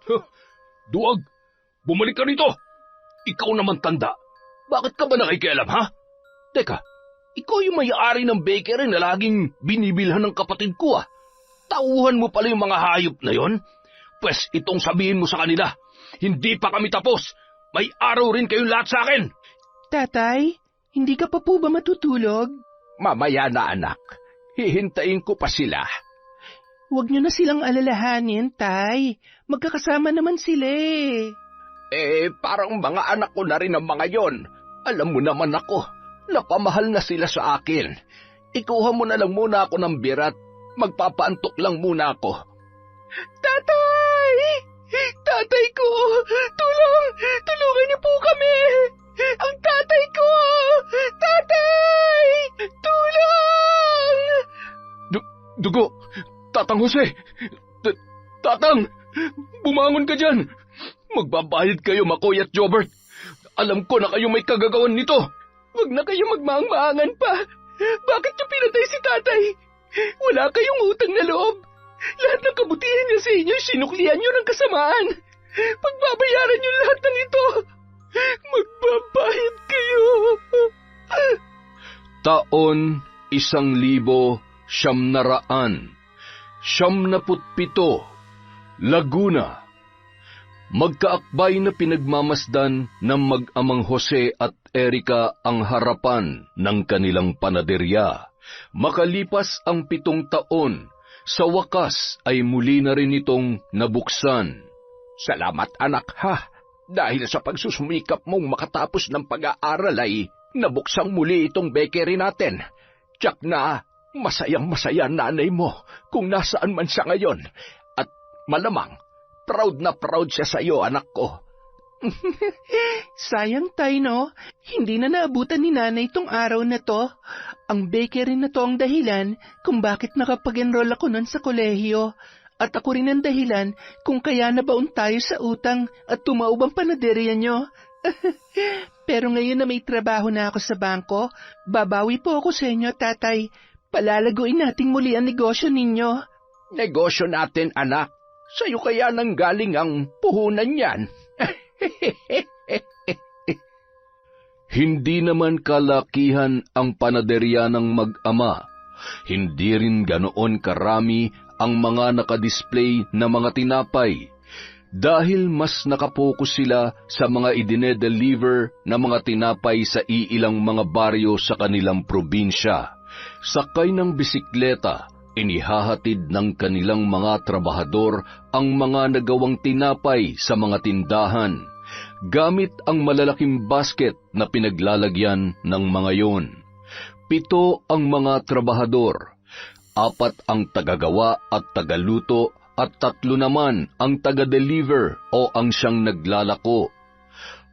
Huh, Duwag, bumalik ka rito! Ikaw naman tanda. Bakit ka ba nakikialam, ha? Teka, ikaw yung may-ari ng bakery na laging binibilhan ng kapatid ko, ah. Tauhan mo pala yung mga hayop na yon? Pwes itong sabihin mo sa kanila, hindi pa kami tapos. May araw rin kayong lahat sa akin. Tatay, hindi ka pa po ba matutulog? Mamaya na anak, hihintayin ko pa sila. Huwag niyo na silang alalahanin, Tay. Magkakasama naman sila eh. Parang mga anak ko na rin ang mga yon. Alam mo naman ako, napamahal na sila sa akin. Ikuha mo na lang muna ako ng birat. Magpapaantok lang muna ako. Tatay! Tatay ko! Tulungan niyo po kami! Ang tatay ko! Tatay! Tulong! Dugo! Tatang Jose! Tatang! Bumangon ka dyan! Magbabayad kayo, Makoy at Jobert. Alam ko na kayo may kagagawan nito. Huwag na kayo magmaang-maangan pa. Bakit niyo pinatay si tatay? Wala kayong utang na loob. Lahat ng kabutihan niya sa inyo, sinuklian niyo ng kasamaan. Pagbabayaran niyo lahat ng ito. Magbabayad kayo. Taon 1900, 97, Laguna. Magkaakbay na pinagmamasdan ng mag-amang Jose at Erica ang harapan ng kanilang panaderya. Makalipas ang 7 taon, sa wakas ay muli na rin itong nabuksan. Salamat anak ha, dahil sa pagsusumikap mong makatapos ng pag-aaral ay nabuksang muli itong bakery natin. Tiyak na masayang-masaya nanay mo kung nasaan man siya ngayon. At malamang, proud na proud siya sa iyo, anak ko. Sayang tay, no? Hindi na naabutan ni nanay tong araw na to. Ang bakery na to ang dahilan kung bakit nakapag-enroll ako nun sa kolehiyo. At ako rin ang dahilan kung kaya nabaon tayo sa utang at tumaob ang panaderya nyo. Pero ngayon na may trabaho na ako sa bangko, babawi po ako sa inyo, tatay. Palalaguin nating muli ang negosyo ninyo. Negosyo natin, anak. Sa'yo kaya nang galing ang puhunan yan. Hindi naman kalakihan ang panaderya ng mag-ama. Hindi rin ganoon karami ang mga nakadisplay na mga tinapay. Dahil mas nakapokus sila sa mga idine-deliver na mga tinapay sa iilang mga baryo sa kanilang probinsya. Sakay ng bisikleta, inihahatid ng kanilang mga trabahador ang mga nagawang tinapay sa mga tindahan, gamit ang malalaking basket na pinaglalagyan ng mga yon. 7 ang mga trabahador, 4 ang tagagawa at tagaluto, at 3 naman ang taga-deliver o ang siyang naglalako.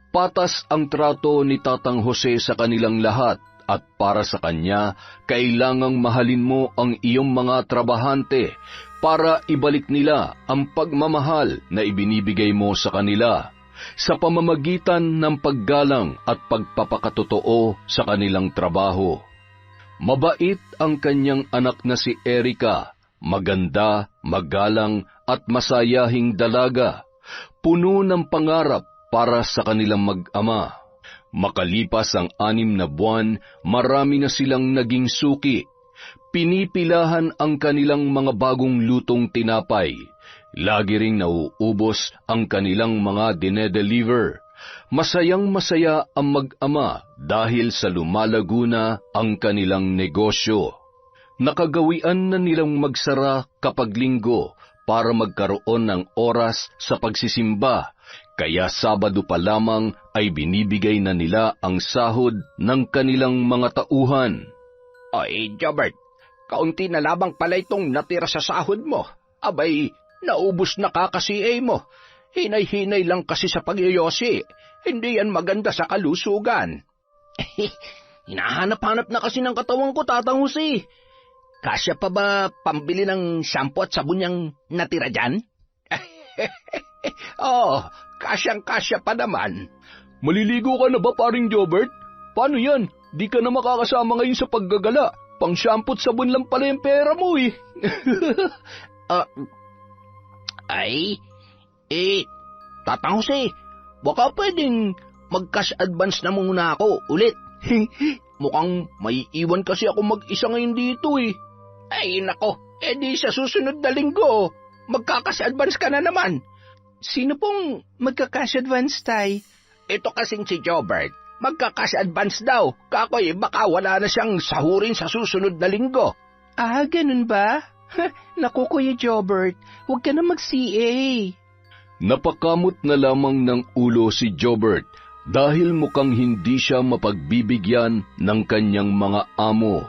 Patas ang trato ni Tatang Jose sa kanilang lahat, at para sa kanya, kailangang mahalin mo ang iyong mga trabahante para ibalik nila ang pagmamahal na ibinibigay mo sa kanila sa pamamagitan ng paggalang at pagpapakatotoo sa kanilang trabaho. Mabait ang kanyang anak na si Erica, maganda, magalang at masayahing dalaga, puno ng pangarap para sa kanilang mag-ama. Makalipas ang 6 na buwan, marami na silang naging suki. Pinipilahan ang kanilang mga bagong lutong tinapay. Lagi ring nauubos ang kanilang mga dinedeliver. Masayang-masaya ang mag-ama dahil sa lumalago na ang kanilang negosyo. Nakagawian na nilang magsara kapag linggo para magkaroon ng oras sa pagsisimba, kaya Sabado pa lamang ay binibigay na nila ang sahod ng kanilang mga tauhan. Oy, Jobert, kaunti na lamang pala itong natira sa sahod mo. Abay, naubos na kakasiay mo. Hinay-hinay lang kasi sa pagyoyosi. Hindi yan maganda sa kalusugan. Hinahanap-hanap na kasi ng katawan ko, Tatang Jose. Kasya pa ba pambili ng shampoo at sabon niyang natira dyan? Oh, kasyang-kasya pa naman. Maliligo ka na ba, paring Jobert? Paano yan? Di ka na makakasama ngayon sa paggagala. Pang shampoo at sabon lang pala yung pera mo eh. Ay, Tatang Jose, baka pwedeng mag-cash advance na muna ako ulit. Mukhang may iwan kasi ako mag-isa ngayon dito eh. Ay nako, di sa susunod na linggo, magka-cash advance ka na naman. Sino pong magka-cash advance, Tay? Ito kasing si Jobert, magka-cash advance daw. Kakoy, baka wala na siyang sahurin sa susunod na linggo. Ganun ba? Naku, Kuya Jobert, huwag ka na mag-CA. Napakamot na lamang ng ulo si Jobert dahil mukhang hindi siya mapagbibigyan ng kanyang mga amo.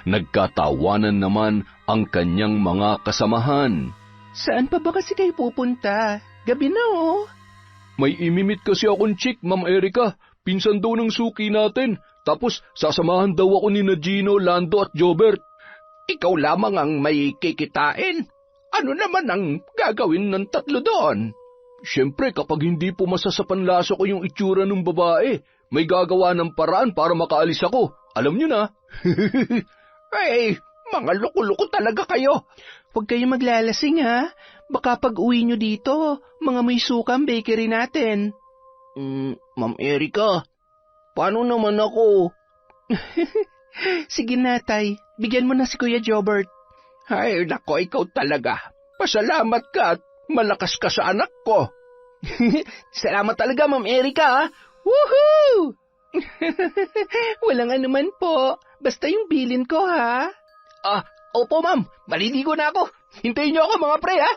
Nagkatawanan naman ang kanyang mga kasamahan. Saan pa ba kasi kayo pupunta? Gabi na oh. May imimit kasi akong chick, Ma'am Erica. Pinsan daw ng suki natin. Tapos sasamahan daw ako ni Gino, Lando at Jobert. Ikaw lamang ang may kikitain. Ano naman ang gagawin ng tatlo doon? Siyempre, kapag hindi pumasa sa panlaso ko yung itsura ng babae, may gagawa ng paraan para makaalis ako. Alam niyo na. Mga loko-loko talaga kayo. Huwag kayo maglalasing ha. Baka pag uwi nyo dito, mga may sukang bakery natin. Ma'am Erica, paano naman ako? Sige na, Tay. Bigyan mo na si Kuya Jobert. Ay, nako, ikaw talaga. Pasalamat ka at malakas ka sa anak ko. Salamat talaga, Ma'am Erica. Woohoo! Walang anuman po. Basta yung bilin ko, ha? Opo, ma'am. Maliligo na ako. Hintayin niyo ako, mga pre, ha?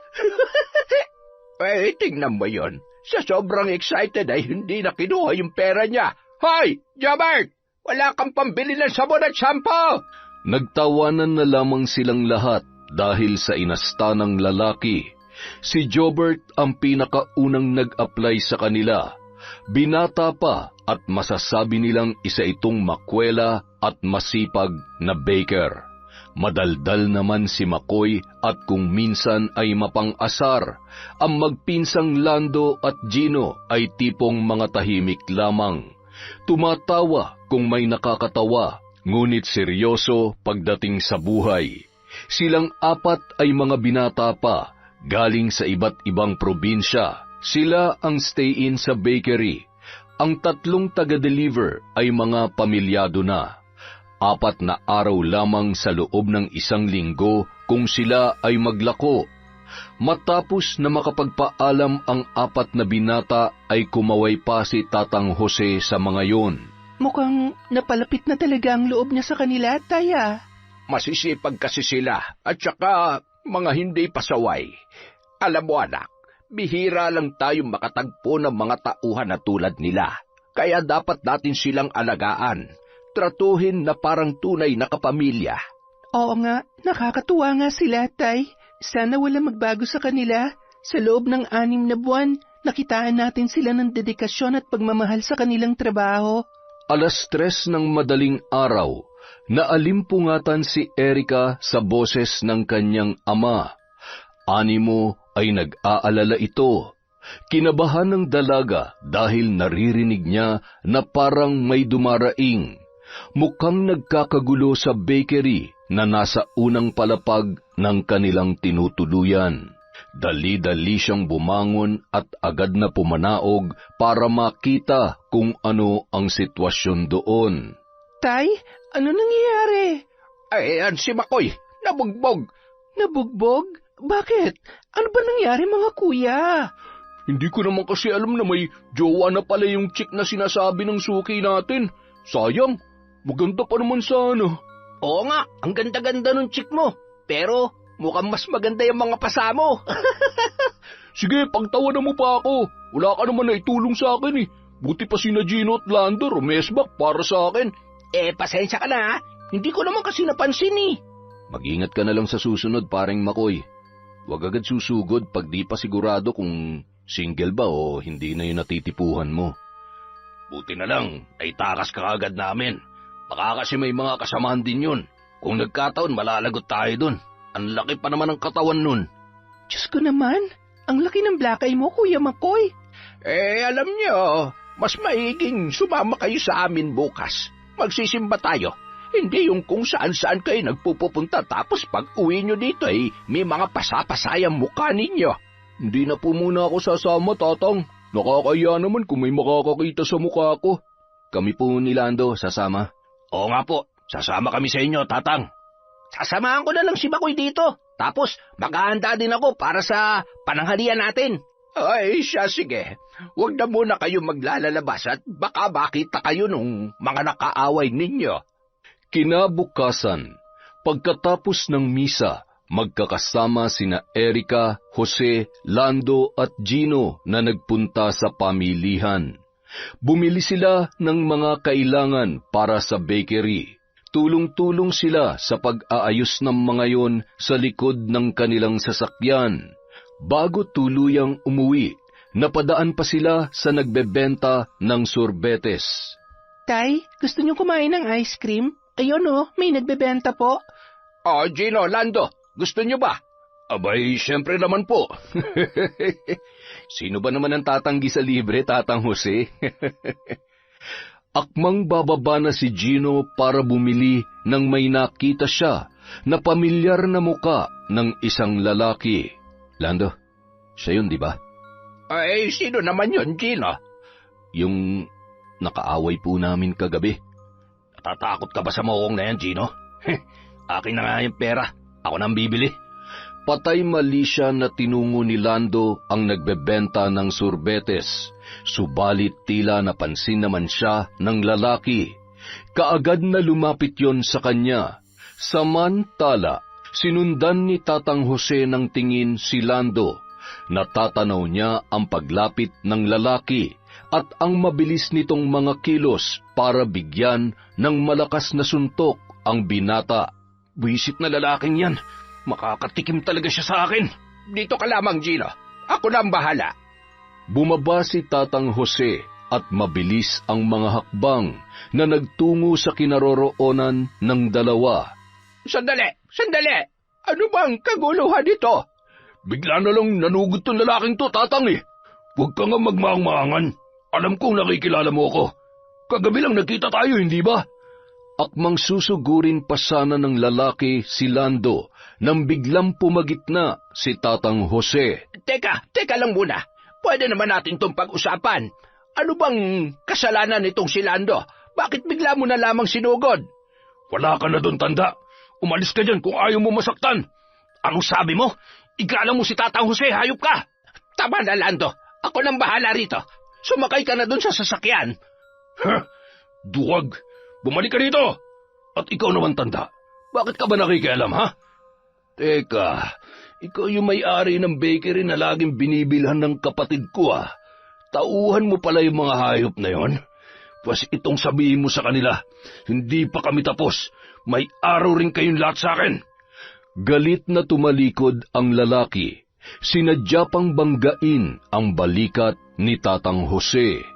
Tingnan mo yon. Sa sobrang excited ay hindi na kinuha yung pera niya. Hoy, Jobert! Wala kang pambili ng sabon at shampoo! Nagtawanan na lamang silang lahat dahil sa inasta ng lalaki. Si Jobert ang pinakaunang nag-apply sa kanila. Binata pa at masasabi nilang isa itong makwela at masipag na baker. Madaldal naman si Makoy at kung minsan ay mapang-asar. Ang magpinsang Lando at Gino ay tipong mga tahimik lamang. Tumatawa kung may nakakatawa, ngunit seryoso pagdating sa buhay. Silang apat ay mga binata pa, galing sa iba't ibang probinsya. Sila ang stay-in sa bakery. Ang tatlong taga-deliver ay mga pamilyado na. 4 na araw lamang sa loob ng 1 linggo kung sila ay maglako. Matapos na makapagpaalam ang 4 na binata ay kumaway pa si Tatang Jose sa mga yon. Mukhang napalapit na talaga ang loob niya sa kanila, Taya. Masisipag kasi sila at saka mga hindi pasaway. Alam mo anak, bihira lang tayong makatagpo ng mga tauhan na tulad nila. Kaya dapat natin silang alagaan. Tratuhin na parang tunay na kapamilya. Oo nga, nakakatuwa nga sila, Tay. Sana wala magbago sa kanila. Sa loob ng 6 na buwan, nakitaan natin sila ng dedikasyon at pagmamahal sa kanilang trabaho. 3:00 ng madaling araw, naalimpungatan si Erica sa boses ng kanyang ama. Animo ay nag-aalala ito. Kinabahan ng dalaga dahil naririnig niya na parang may dumaraing. Mukhang nagkakagulo sa bakery na nasa unang palapag ng kanilang tinutuluyan. Dali-dali siyang bumangon at agad na pumanaog para makita kung ano ang sitwasyon doon. Tay, ano nangyayari? Si Makoy, nabugbog. Nabugbog? Bakit? Ano ba nangyari mga kuya? Hindi ko naman kasi alam na may jowa na pala yung chick na sinasabi ng suki natin. Sayang, maganda pa naman sana. Oo nga, ang ganda-ganda ng chick mo. Pero mukhang mas maganda yung mga pasamo. Sige, pagtawanan mo pa ako. Wala ka naman na itulong sa akin eh. Buti pa sina Gino at Lando, rumesbak para sa akin. Pasensya ka na ha. Hindi ko naman kasi napansin eh. Mag-ingat ka na lang sa susunod, paring Makoy. Huwag agad susugod pag di pa sigurado kung single ba o hindi na yung natitipuhan mo. Buti na lang, ay takas ka agad namin. Baka kasi may mga kasamahan din yun. Kung nagkataon, malalagot tayo dun. Ang laki pa naman ng katawan nun. Diyos ko naman, ang laki ng black eye mo, Kuya Makoy. Alam niyo, mas maiging sumama kayo sa amin bukas. Magsisimba tayo. Hindi yung kung saan-saan kayo nagpupunta tapos pag uwi nyo dito ay may mga pasapasayang mukha ninyo. Hindi na po muna ako sasama, Tatang. Nakakaya naman kung may makakakita sa mukha ko. Kami po ni Lando sasama. Oo nga po, sasama kami sa inyo, Tatang. Sasamahan ko na lang si Bakoy dito. Tapos, maghahanda din ako para sa pananghalian natin. Ay, siya, sige. Huwag na muna kayo maglalabas at baka makita kayo nung mga nakaaway ninyo. Kinabukasan, pagkatapos ng misa, magkakasama sina Erica, Jose, Lando at Gino na nagpunta sa pamilihan. Bumili sila ng mga kailangan para sa bakery. Tulong-tulong sila sa pag-aayos ng mga yon sa likod ng kanilang sasakyan. Bago tuluyang umuwi, napadaan pa sila sa nagbebenta ng sorbetes. Tay, gusto niyo kumain ng ice cream? Ayun may nagbebenta po. Oh, Gino, Lando, gusto nyo ba? Abay, syempre naman po. Sino ba naman ang tatanggi sa libre, Tatang Jose? Akmang bababa na si Gino para bumili nang may nakita siya na pamilyar na muka ng isang lalaki. Lando, siya yun, di ba? Ay, sino naman yun, Gino? Yung nakaaway po namin kagabi. Natatakot ka ba sa mawong na yan, Gino? Akin na nga yung pera. Ako nang bibili. Patay mali siya na tinungo ni Lando ang nagbebenta ng sorbetes. Subalit tila napansin naman siya ng lalaki. Kaagad na lumapit yon sa kanya. Samantala, sinundan ni Tatang Jose ng tingin si Lando. Natatanaw niya ang paglapit ng lalaki at ang mabilis nitong mga kilos para bigyan ng malakas na suntok ang binata. Buisit na lalaking yan. Makakatikim talaga siya sa akin. Dito ka lamang, Gino. Ako na ang bahala. Bumaba si Tatang Jose at mabilis ang mga hakbang na nagtungo sa kinaroroonan ng dalawa. Sandali! Sandali! Ano bang kaguluhan dito? Bigla na lang nanugod tong lalaking to, Tatang eh. Huwag ka nga magmaang-maangan. Alam kong nakikilala mo ako. Kagabi lang nakita tayo, hindi ba? Akmang susugurin pa sana ng lalaki si Lando nang biglang pumagitna si Tatang Jose. Teka lang muna. Pwede naman natin itong pag-usapan. Ano bang kasalanan nitong si Lando? Bakit bigla mo na lamang sinugod? Wala ka na doon, tanda. Umalis ka dyan kung ayaw mo masaktan. Anong sabi mo? Igalang mo si Tatang Jose, hayop ka! Tama na, Lando. Ako nang bahala rito. Sumakay ka na doon sa sasakyan. Duwag! Bumalik ka rito! At ikaw naman, tanda. Bakit ka ba nakikialam, ha? Teka, ikaw yung may-ari ng bakery na laging binibilhan ng kapatid ko, ah. Tauhan mo pala yung mga hayop na yon. Pas itong sabihin mo sa kanila, hindi pa kami tapos. May araw rin kayong lahat sa akin. Galit na tumalikod ang lalaki. Sinadya pang banggain ang balikat ni Tatang Jose.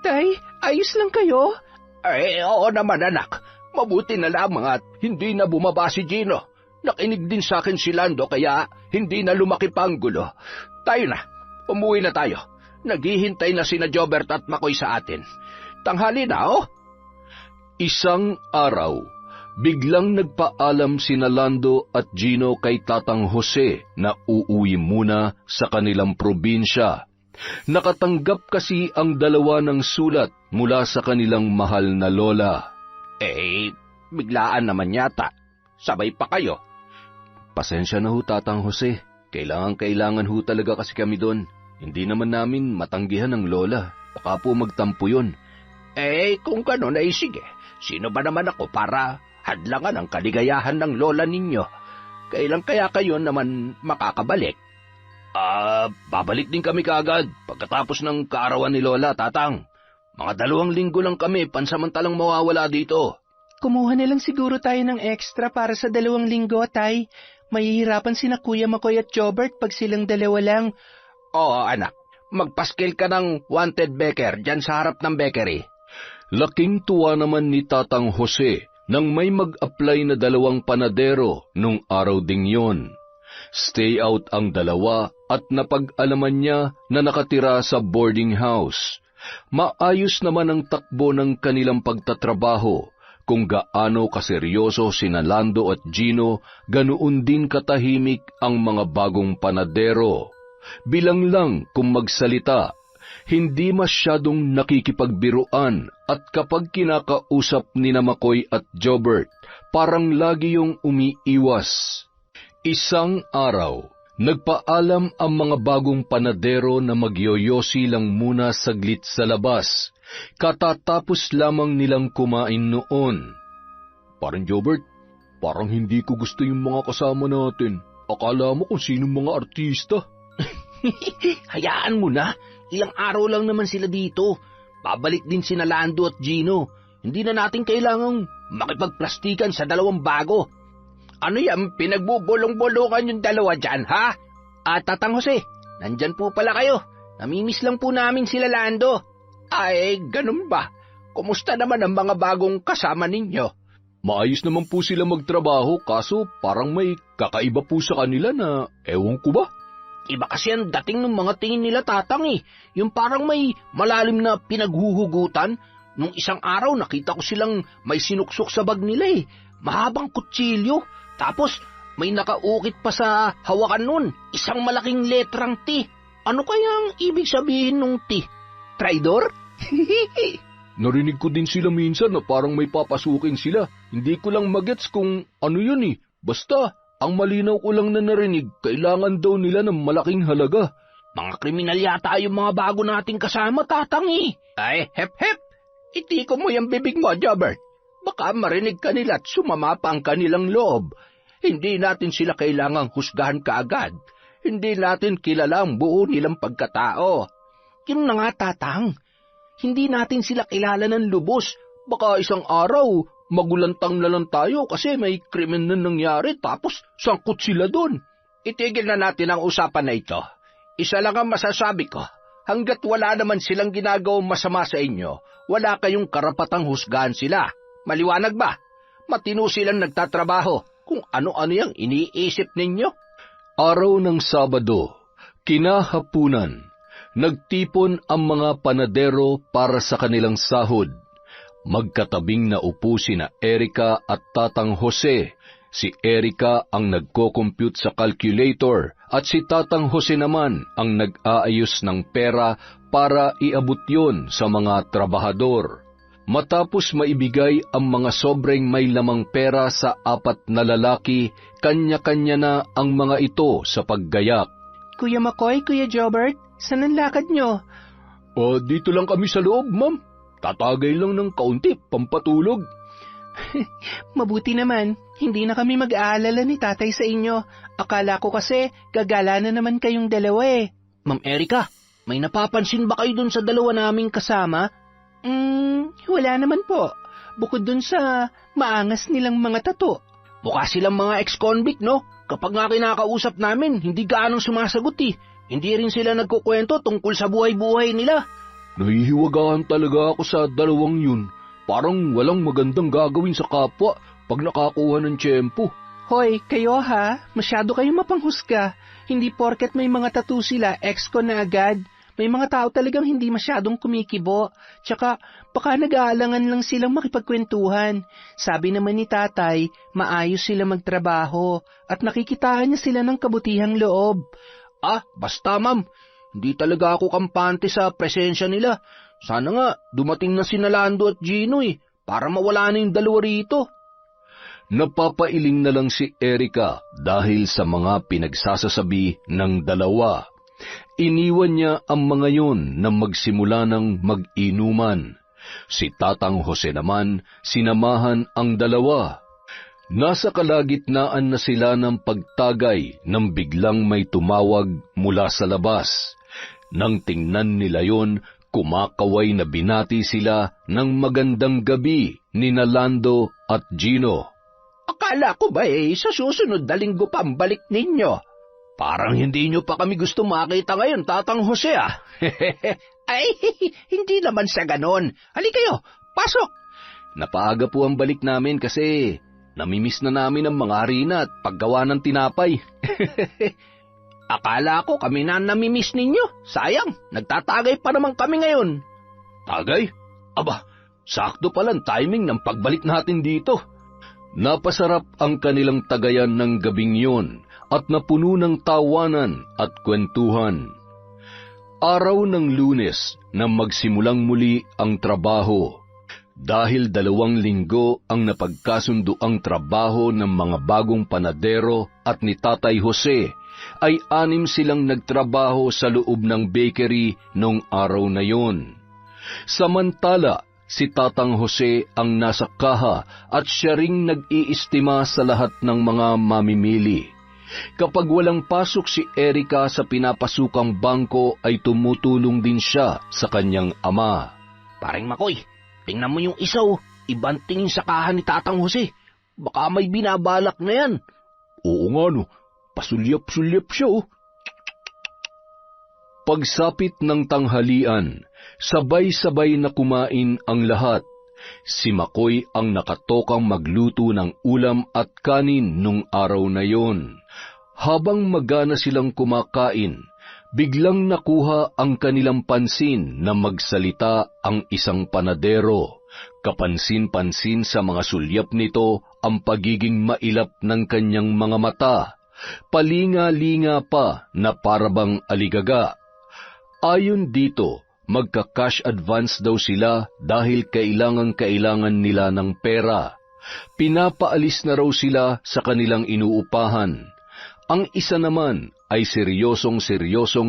Tay, ayos lang kayo? Oo naman, anak. Mabuti na lamang at hindi na bumaba si Gino. Nakinig din sa akin si Lando kaya hindi na lumaki pa ang gulo. Tayo na. Umuwi na tayo. Naghihintay na sina Jobert at Makoy sa atin. Tanghali na, oh. Isang araw, biglang nagpaalam sina Lando at Gino kay Tatang Jose na uuwi muna sa kanilang probinsya. Nakatanggap kasi ang dalawa ng sulat mula sa kanilang mahal na lola. Biglaan naman yata. Sabay pa kayo. Pasensya na ho, Tatang Jose. Kailangan ho talaga kasi kami doon. Hindi naman namin matanggihan ng lola. Baka po magtampo yun. Kung gano'n ay sige. Sino ba naman ako para hadlangan ang kaligayahan ng lola ninyo? Kailan kaya kayo naman makakabalik? Babalik din kami kaagad pagkatapos ng kaarawan ni lola, Tatang. Mga 2 linggo lang kami pansamantalang mawawala dito. Kumuha na lang siguro tayo ng extra para sa 2 linggo, Tay. Mahihirapan sina Kuya Makoy at Jobert pag silang 2 lang. Oo, anak. Magpaskil ka ng wanted baker dyan sa harap ng bakery. Laking tuwa naman ni Tatang Jose nang may mag-apply na 2 panadero nung araw ding yon. Stay out ang 2 at napag-alaman niya na nakatira sa boarding house. Maayos naman ang takbo ng kanilang pagtatrabaho. Kung gaano kaseryoso sina Lando at Gino, ganoon din katahimik ang mga bagong panadero. bilang lang kung magsalita. Hindi masyadong nakikipagbiruan at kapag kinakausap ni McCoy at Jobert, parang lagi yung umiiwas. Isang araw, nagpaalam ang mga bagong panadero na magyoyosi lang muna saglit sa labas. Katatapos lamang nilang kumain noon. Parang Jobert, parang hindi ko gusto yung mga kasama natin. Akala mo kung sinong mga artista. Hayaan mo na. Ilang araw lang naman sila dito. Babalik din sina Lando at Gino. Hindi na natin kailangang makipagplastikan sa dalawang bago. Ano yan, pinagbubulong-bulungan yung dalawa dyan, ha? At Tatang Jose, nandyan po pala kayo. Namimiss lang po namin sila Lando. Ay, ganun ba? Kumusta naman ang mga bagong kasama ninyo? Maayos naman po sila magtrabaho, kaso parang may kakaiba po sa kanila na ewan ko ba? Iba kasi ang dating ng mga tingin nila, Tatang eh. Yung parang may malalim na pinaghuhugutan. Nung isang araw nakita ko silang may sinuksok sa bag nila eh. Mahabang kutsilyo. Tapos may nakaukit pa sa hawakan nun. Isang malaking letrang T. Ano kaya ang ibig sabihin nung T? Traidor? Narinig ko din sila minsan na parang may papasukin sila. Hindi ko lang magets kung ano yun eh. Basta, ang malinaw ko lang na narinig, kailangan daw nila ng malaking halaga. Mga kriminal yata yung mga bago nating kasama, Tatang eh. Ay, hep-hep. Itiko mo yung bibig mo, Jobert. Baka marinig ka nila at sumama pa ang kanilang loob. Hindi natin sila kailangang husgahan kaagad. Hindi natin kilala ang buo nilang pagkatao. Yun na nga, Tatang. Hindi natin sila kilala ng lubos. Baka isang araw, magulantang na lang tayo kasi may krimen na nangyari tapos sangkot sila doon. Itigil na natin ang usapan na ito. Isa lang ang masasabi ko. Hanggat wala naman silang ginagawang masama sa inyo, wala kayong karapatang husgahan sila. Maliwanag ba? Matino silang nagtatrabaho. Kung ano-ano yung iniisip ninyo. Araw ng Sabado, kinahapunan, nagtipon ang mga panadero para sa kanilang sahod. Magkatabing naupo sina Erika at Tatang Jose. Si Erika ang nagko-compute sa calculator at si Tatang Jose naman ang nag-aayos ng pera para iabot yon sa mga trabahador. Matapos maibigay ang mga sobrang may lamang pera sa 4 na lalaki, kanya-kanya na ang mga ito sa paggayak. Kuya McCoy, Kuya Jobert, saan ang lakad nyo? Dito lang kami sa loob, ma'am. Tatagay lang ng kaunti, pampatulog. Mabuti naman, hindi na kami mag-aalala ni tatay sa inyo. Akala ko kasi gagala na naman kayong dalawa eh. Ma'am Erika, may napapansin ba kayo dun sa dalawa naming kasama? Wala naman po. Bukod dun sa maangas nilang mga tato. Mukha silang mga ex-convict, no? Kapag nga kinakausap namin, hindi gaanong sumasagot eh. Hindi rin sila nagkukwento tungkol sa buhay-buhay nila. Nahihiwagaan talaga ako sa dalawang yun. Parang walang magandang gagawin sa kapwa pag nakakuha ng tiyempo. Hoy, kayo ha? Masyado kayong mapanghusga. Hindi porket may mga tattoo sila, ex-con na agad. May mga tao talagang hindi masyadong kumikibo. Tsaka, baka nag-aalangan lang silang makipagkwentuhan. Sabi naman ni tatay, maayos sila magtrabaho at nakikitaan niya sila ng kabutihang loob. Basta ma'am. Hindi talaga ako kampante sa presensya nila. Sana nga, dumating na si Lando at Gino para mawala na yung dalawa rito. Napapailing na lang si Erika dahil sa mga pinagsasasabi ng dalawa. Iniwan niya ang mga yon na magsimula ng mag-inuman. Si Tatang Jose naman, sinamahan ang dalawa. Nasa kalagitnaan na sila ng pagtagay nang biglang may tumawag mula sa labas. Nang tingnan nila yon, kumakaway na binati sila ng magandang gabi ni Lando at Gino. Akala ko ba sa susunod na linggo pa ang balik ninyo? Parang hindi nyo pa kami gusto makita ngayon, Tatang Jose Ay, hindi naman sa ganon. Halika kayo, pasok. Napaaga po ang balik namin kasi namimiss na namin ang mga harina at paggawa ng tinapay. Akala ko kami na namimiss ninyo. Sayang, nagtatagay pa naman kami ngayon. Tagay? Aba, sakto palang timing ng pagbalik natin dito. Napasarap ang kanilang tagayan ng gabing yun at napuno ng tawanan at kwentuhan. Araw ng Lunes na magsimulang muli ang trabaho. Dahil 2 linggo ang napagkasundo ang trabaho ng mga bagong panadero at ni Tatay Jose, ay 6 silang nagtrabaho sa loob ng bakery nung araw na yon. Samantala, si Tatang Jose ang nasa kaha at siya ring nag-iistima sa lahat ng mga mamimili. Kapag walang pasok si Erica sa pinapasukang bangko ay tumutulong din siya sa kanyang ama. Paring Makoy, tingnan mo yung isa ibang tingin sa kahan ni Tatang Jose. Baka may binabalak na yan. Oo nga no, pasulyap-sulyap siya Pagsapit ng tanghalian, sabay-sabay na kumain ang lahat. Si Makoy ang nakatokang magluto ng ulam at kanin nung araw na yon. Habang magana silang kumakain, biglang nakuha ang kanilang pansin na magsalita ang isang panadero. Kapansin-pansin sa mga sulyap nito ang pagiging mailap ng kanyang mga mata. Palinga-linga pa na parabang aligaga. Ayon dito, magka-cash advance daw sila dahil kailangan nila ng pera. Pinapaalis na raw sila sa kanilang inuupahan. Ang isa naman ay seryosong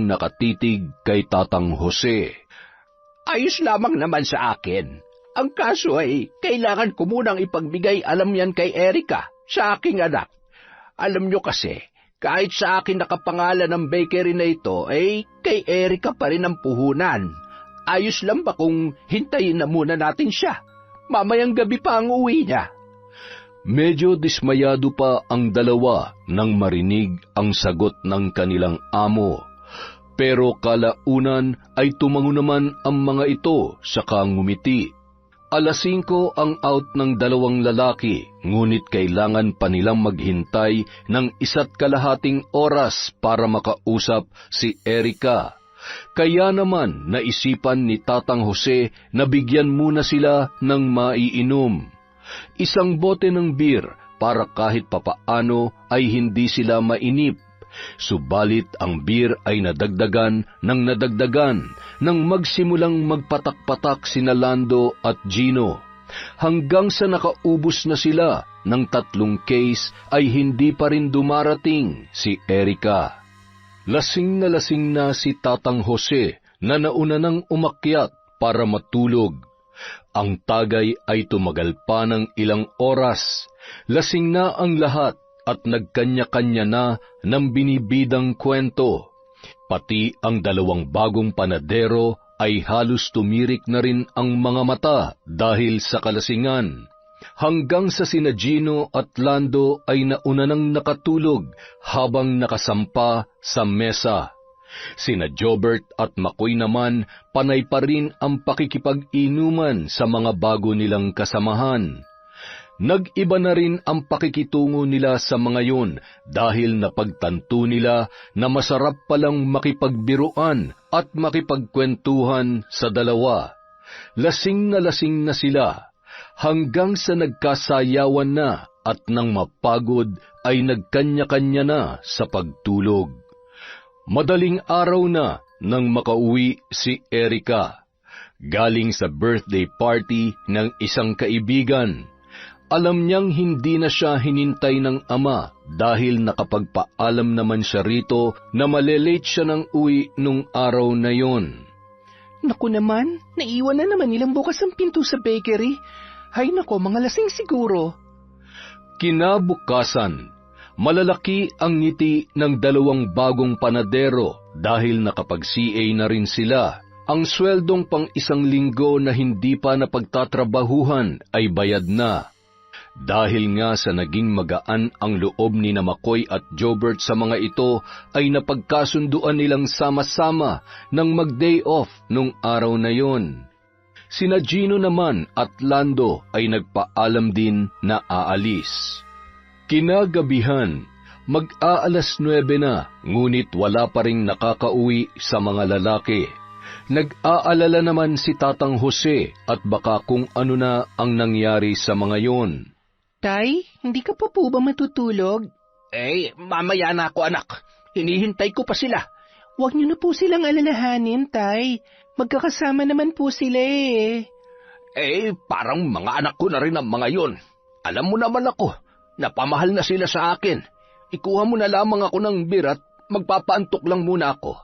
nakatitig kay Tatang Jose. Ayos lamang naman sa akin. Ang kaso ay kailangan ko munang ipagbigay alam yan kay Erica, sa aking anak. Alam nyo kasi, kahit sa akin nakapangalan ng bakery na ito, kay Erica pa rin ang puhunan. Ayos lang ba kung hintayin na muna natin siya? Mamayang gabi pa ang uwi niya. Medyo dismayado pa ang dalawa nang marinig ang sagot ng kanilang amo. Pero kalaunan ay tumango naman ang mga ito saka ngumiti. 5:00 ang out ng 2 lalaki, ngunit kailangan pa nilang maghintay ng 1.5 oras para makausap si Erica. Kaya naman naisipan ni Tatang Jose na bigyan muna sila ng maiinom. 1 bote ng beer para kahit papaano ay hindi sila mainip. Subalit ang beer ay nadagdagan nang magsimulang magpatak-patak sina Lando at Gino. Hanggang sa nakaubos na sila ng 3 case ay hindi pa rin dumarating si Erica. Lasing na si Tatang Jose na nauna nang umakyat para matulog. Ang tagay ay tumagal pa ng ilang oras. Lasing na ang lahat at nagkanya-kanya na ng binibidang kwento. Pati ang 2 bagong panadero ay halos tumirik na rin ang mga mata dahil sa kalasingan. Hanggang sa sina Gino at Lando ay nauna nang nakatulog habang nakasampa sa mesa. Sina Jobert at Makoy naman panay pa rin ang pakikipag-inuman sa mga bago nilang kasamahan. Nag-iba na rin ang pakikitungo nila sa mga yun dahil napagtanto nila na masarap palang makipagbiruan at makipagkwentuhan sa dalawa. Lasing na sila hanggang sa nagkasayawan na at nang mapagod ay nagkanya-kanya na sa pagtulog. Madaling araw na nang makauwi si Erica. Galing sa birthday party ng isang kaibigan. Alam niyang hindi na siya hinintay ng ama dahil nakapagpaalam naman siya rito na malelate siya ng uwi nung araw na yon. Naku naman, naiwan na naman nilang bukas ang pinto sa bakery. Hay nako, mga lasing siguro. Kinabukasan, malalaki ang ngiti ng 2 bagong panadero dahil nakapag-CA na rin sila. Ang sweldong pang 1 linggo na hindi pa napagtatrabahuhan ay bayad na. Dahil nga sa naging magaan ang loob ni na Makoy at Jobert sa mga ito, ay napagkasunduan nilang sama-sama nang mag-day off nung araw na yon. Sina Gino naman at Lando ay nagpaalam din na aalis. Kinagabihan, mag-aalas 9 na, ngunit wala pa ring nakakauwi sa mga lalaki. Nag-aalala naman si Tatang Jose at baka kung ano na ang nangyari sa mga yon. Tay, hindi ka pa po ba matutulog? Mamaya na ako, anak. Hinihintay ko pa sila. Huwag niyo na po silang alalahanin, Tay. Magkakasama naman po sila eh. Parang mga anak ko na rin ang mga yon. Alam mo naman ako, napamahal na sila sa akin. Ikuha mo na lamang ako ng beer at magpapaantok lang muna ako.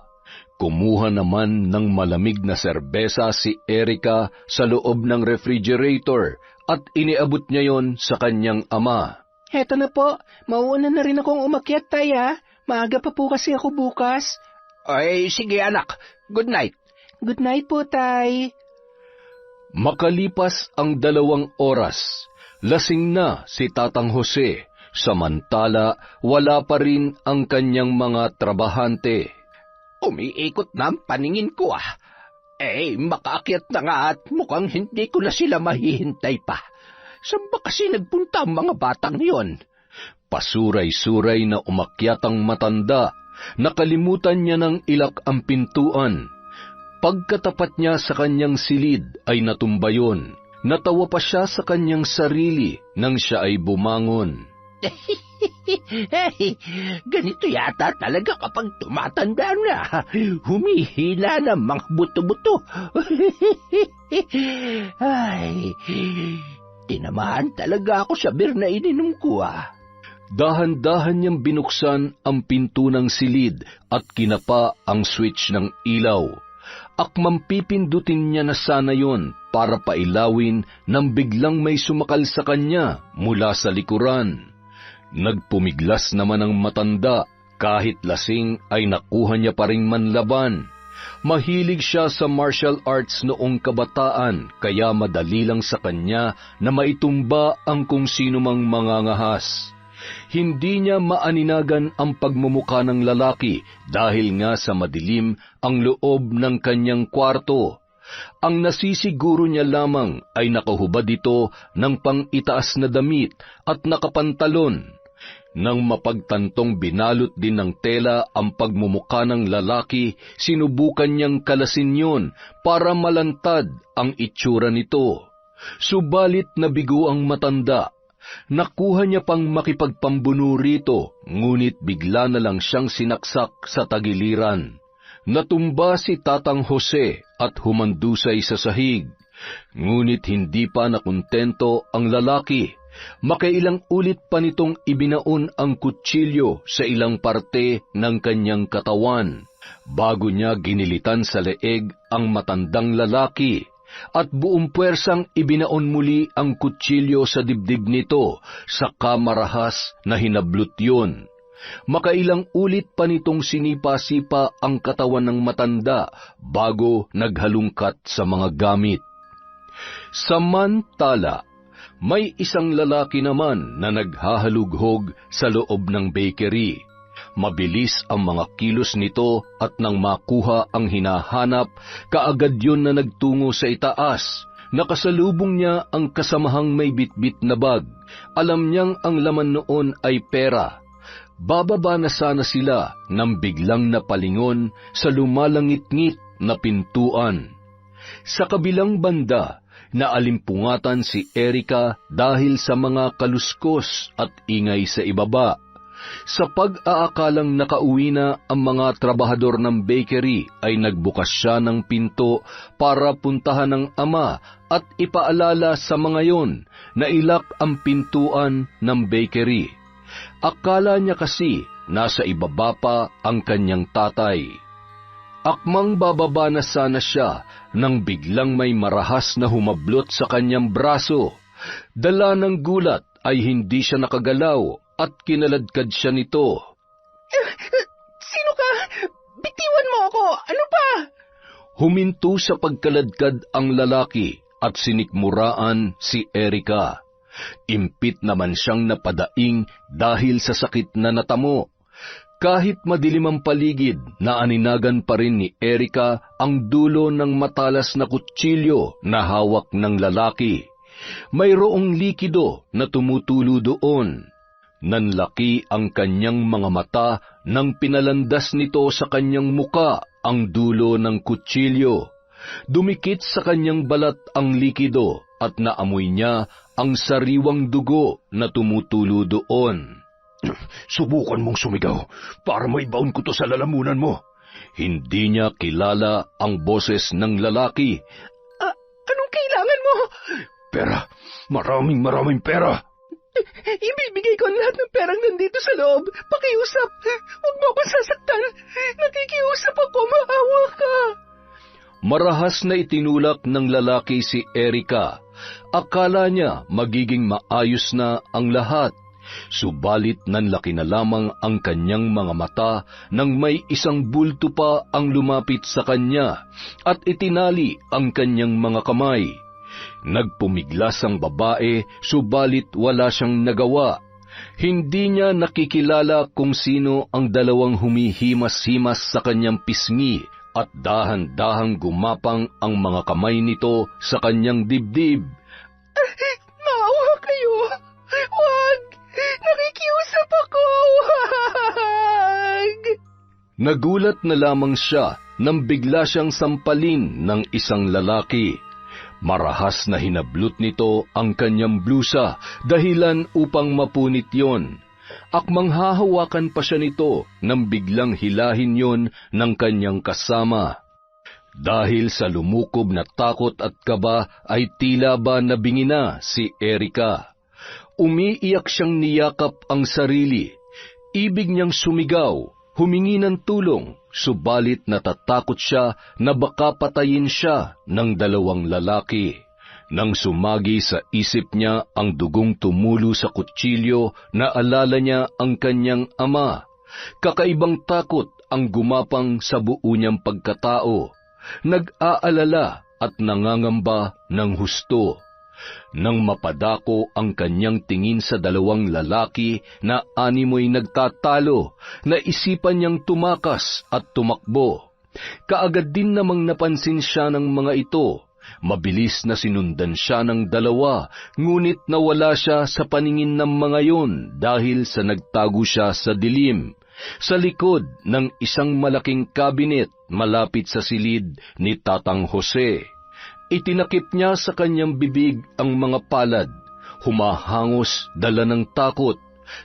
Kumuha naman ng malamig na serbesa si Erica sa loob ng refrigerator at iniabot niya yon sa kanyang ama. Heto na po, mauuna na rin akong umakyat, Tay ha. Maaga pa po kasi ako bukas. Sige anak, good night. Good night po, Tay. Makalipas ang 2 oras, lasing na si Tatang Jose, samantala wala pa rin ang kanyang mga trabahante. Umiikot na ang paningin ko makaakyat na nga at mukhang hindi ko na sila mahihintay pa. Saan ba kasi nagpunta ang mga batang yon? Pasuray-suray na umakyat ang matanda, nakalimutan niya ng ilak ang pintuan. Pagkatapat niya sa kanyang silid ay natumba yun. Natawa pa siya sa kanyang sarili nang siya ay bumangon. Ganito yata talaga kapag tumatanda na. Humihila ng mga buto-buto. Tinamahan talaga ako sa beer na ininom ko Dahan-dahan niyang binuksan ang pinto ng silid at kinapa ang switch ng ilaw. Akmang pipindutin niya na sana yon para pailawin nang biglang may sumakal sa kanya mula sa likuran. Nagpumiglas naman ang matanda, kahit lasing ay nakuha niya pa ring manlaban. Mahilig siya sa martial arts noong kabataan, kaya madali lang sa kanya na maitumba ang kung sino mang mangangahas. Hindi niya maaninagan ang pagmumuka ng lalaki dahil nga sa madilim ang loob ng kanyang kwarto. Ang nasisiguro niya lamang ay nakahubad ito ng pang-itaas na damit at nakapantalon. Nang mapagtantong binalot din ng tela ang pagmumuka ng lalaki, sinubukan niyang kalasin yun para malantad ang itsura nito. Subalit nabigo ang matanda. Nakuha niya pang makipagpambuno rito, ngunit bigla na lang siyang sinaksak sa tagiliran. Natumba si Tatang Jose at humandusay sa sahig. Ngunit hindi pa nakontento ang lalaki. Makailang ulit pa nitong ibinaon ang kutsilyo sa ilang parte ng kanyang katawan. Bago niya ginilitan sa leeg ang matandang lalaki, at buong puwersang ibinaon muli ang kutsilyo sa dibdib nito, saka marahas na hinablot yun. Makailang ulit pa nitong sinipa-sipa ang katawan ng matanda bago naghalungkat sa mga gamit. Samantala, may isang lalaki naman na naghahalughog sa loob ng bakery. Mabilis ang mga kilos nito at nang makuha ang hinahanap, kaagad yun na nagtungo sa itaas. Nakasalubong niya ang kasamahang may bitbit na bag. Alam niyang ang laman noon ay pera. Bababa na sana sila nang biglang napalingon sa lumalangit-ngit na pintuan. Sa kabilang banda, naalimpungatan si Erica dahil sa mga kaluskos at ingay sa ibaba. Sa pag-aakalang nakauwi na ang mga trabahador ng bakery, ay nagbukas siya ng pinto para puntahan ng ama at ipaalala sa mga yon na ilak ang pintuan ng bakery. Akala niya kasi nasa ibaba pa ang kanyang tatay. Akmang bababa na sana siya nang biglang may marahas na humablot sa kanyang braso. Dala ng gulat ay hindi siya nakagalaw at kinaladkad siya nito. Sino ka? Bitiwan mo ako! Ano pa? Huminto sa pagkaladkad ang lalaki at sinikmuraan si Erica. Impit naman siyang napadaing dahil sa sakit na natamo. Kahit madilim ang paligid, naaninagan pa rin ni Erica ang dulo ng matalas na kutsilyo na hawak ng lalaki. Mayroong likido na tumutulo doon. Nanlaki ang kanyang mga mata nang pinalandas nito sa kanyang muka ang dulo ng kutsilyo. Dumikit sa kanyang balat ang likido at naamoy niya ang sariwang dugo na tumutulo doon. Subukan mong sumigaw para maibaon ko to sa lalamunan mo. Hindi niya kilala ang boses ng lalaki. Anong kailangan mo? Pera, maraming pera. Ibibigay ko ang lahat ng perang nandito sa loob. Pakiusap. Huwag mo akong sasaktan. Nakikiusap ako. Maawa ka. Marahas na itinulak ng lalaki si Erika. Akala niya magiging maayos na ang lahat. Subalit nanlaki na lamang ang kanyang mga mata nang may isang bulto pa ang lumapit sa kanya at itinali ang kanyang mga kamay. Nagpumiglas ang babae, subalit wala siyang nagawa. Hindi niya nakikilala kung sino ang dalawang humihimas-himas sa kanyang pisngi at dahan-dahang gumapang ang mga kamay nito sa kanyang dibdib. Maawa kayo. Huwag. Nakikiusap ako. Huwag. Nagulat na lamang siya nang bigla siyang sampalin ng isang lalaki. Marahas na hinablot nito ang kanyang blusa dahilan upang mapunit yon. Akmang hahawakan pa siya nito nang biglang hilahin yon ng kanyang kasama. Dahil sa lumukob na takot at kaba ay tila ba nabingi na si Erika. Umiiyak siyang niyakap ang sarili. Ibig niyang sumigaw, humingi ng tulong, subalit natatakot siya na baka patayin siya ng dalawang lalaki. Nang sumagi sa isip niya ang dugong tumulo sa kutsilyo, naalala niya ang kanyang ama. Kakaibang takot ang gumapang sa buo niyang pagkatao. Nag-aalala at nangangamba ng husto. Nang mapadako ang kanyang tingin sa dalawang lalaki na animoy nagtatalo, naisipan niyang tumakas at tumakbo. Kaagad din namang napansin siya ng mga ito. Mabilis na sinundan siya ng dalawa, ngunit nawala siya sa paningin ng mga yon dahil sa nagtago siya sa dilim, sa likod ng isang malaking kabinet malapit sa silid ni Tatang Jose. Itinakip niya sa kanyang bibig ang mga palad, humahangos dala ng takot,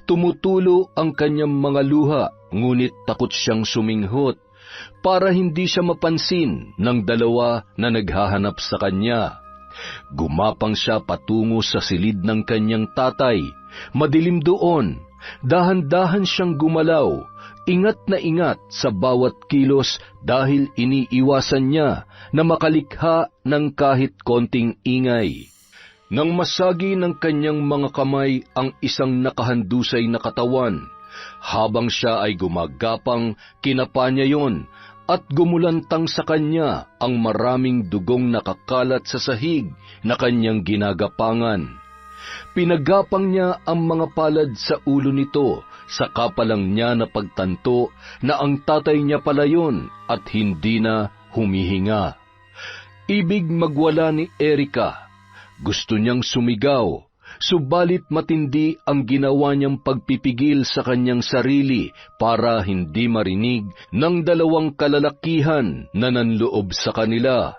tumutulo ang kanyang mga luha, ngunit takot siyang suminghot, para hindi siya mapansin ng dalawa na naghahanap sa kanya. Gumapang siya patungo sa silid ng kanyang tatay. Madilim doon, dahan-dahan siyang gumalaw, ingat na ingat sa bawat kilos dahil iniiwasan niya na makalikha ng kahit konting ingay. Nang masagi ng kanyang mga kamay ang isang nakahandusay na katawan, habang siya ay gumagapang, kinapa niya yon at gumulantang sa kanya ang maraming dugong nakakalat sa sahig na kanyang ginagapangan. Pinagapang niya ang mga palad sa ulo nito, saka pa lang niya napagtanto na ang tatay niya pala yun at hindi na humihinga. Ibig magwala ni Erika. Gusto niyang sumigaw, subalit matindi ang ginawa niyang pagpipigil sa kanyang sarili para hindi marinig ng dalawang kalalakihan na nanloob sa kanila.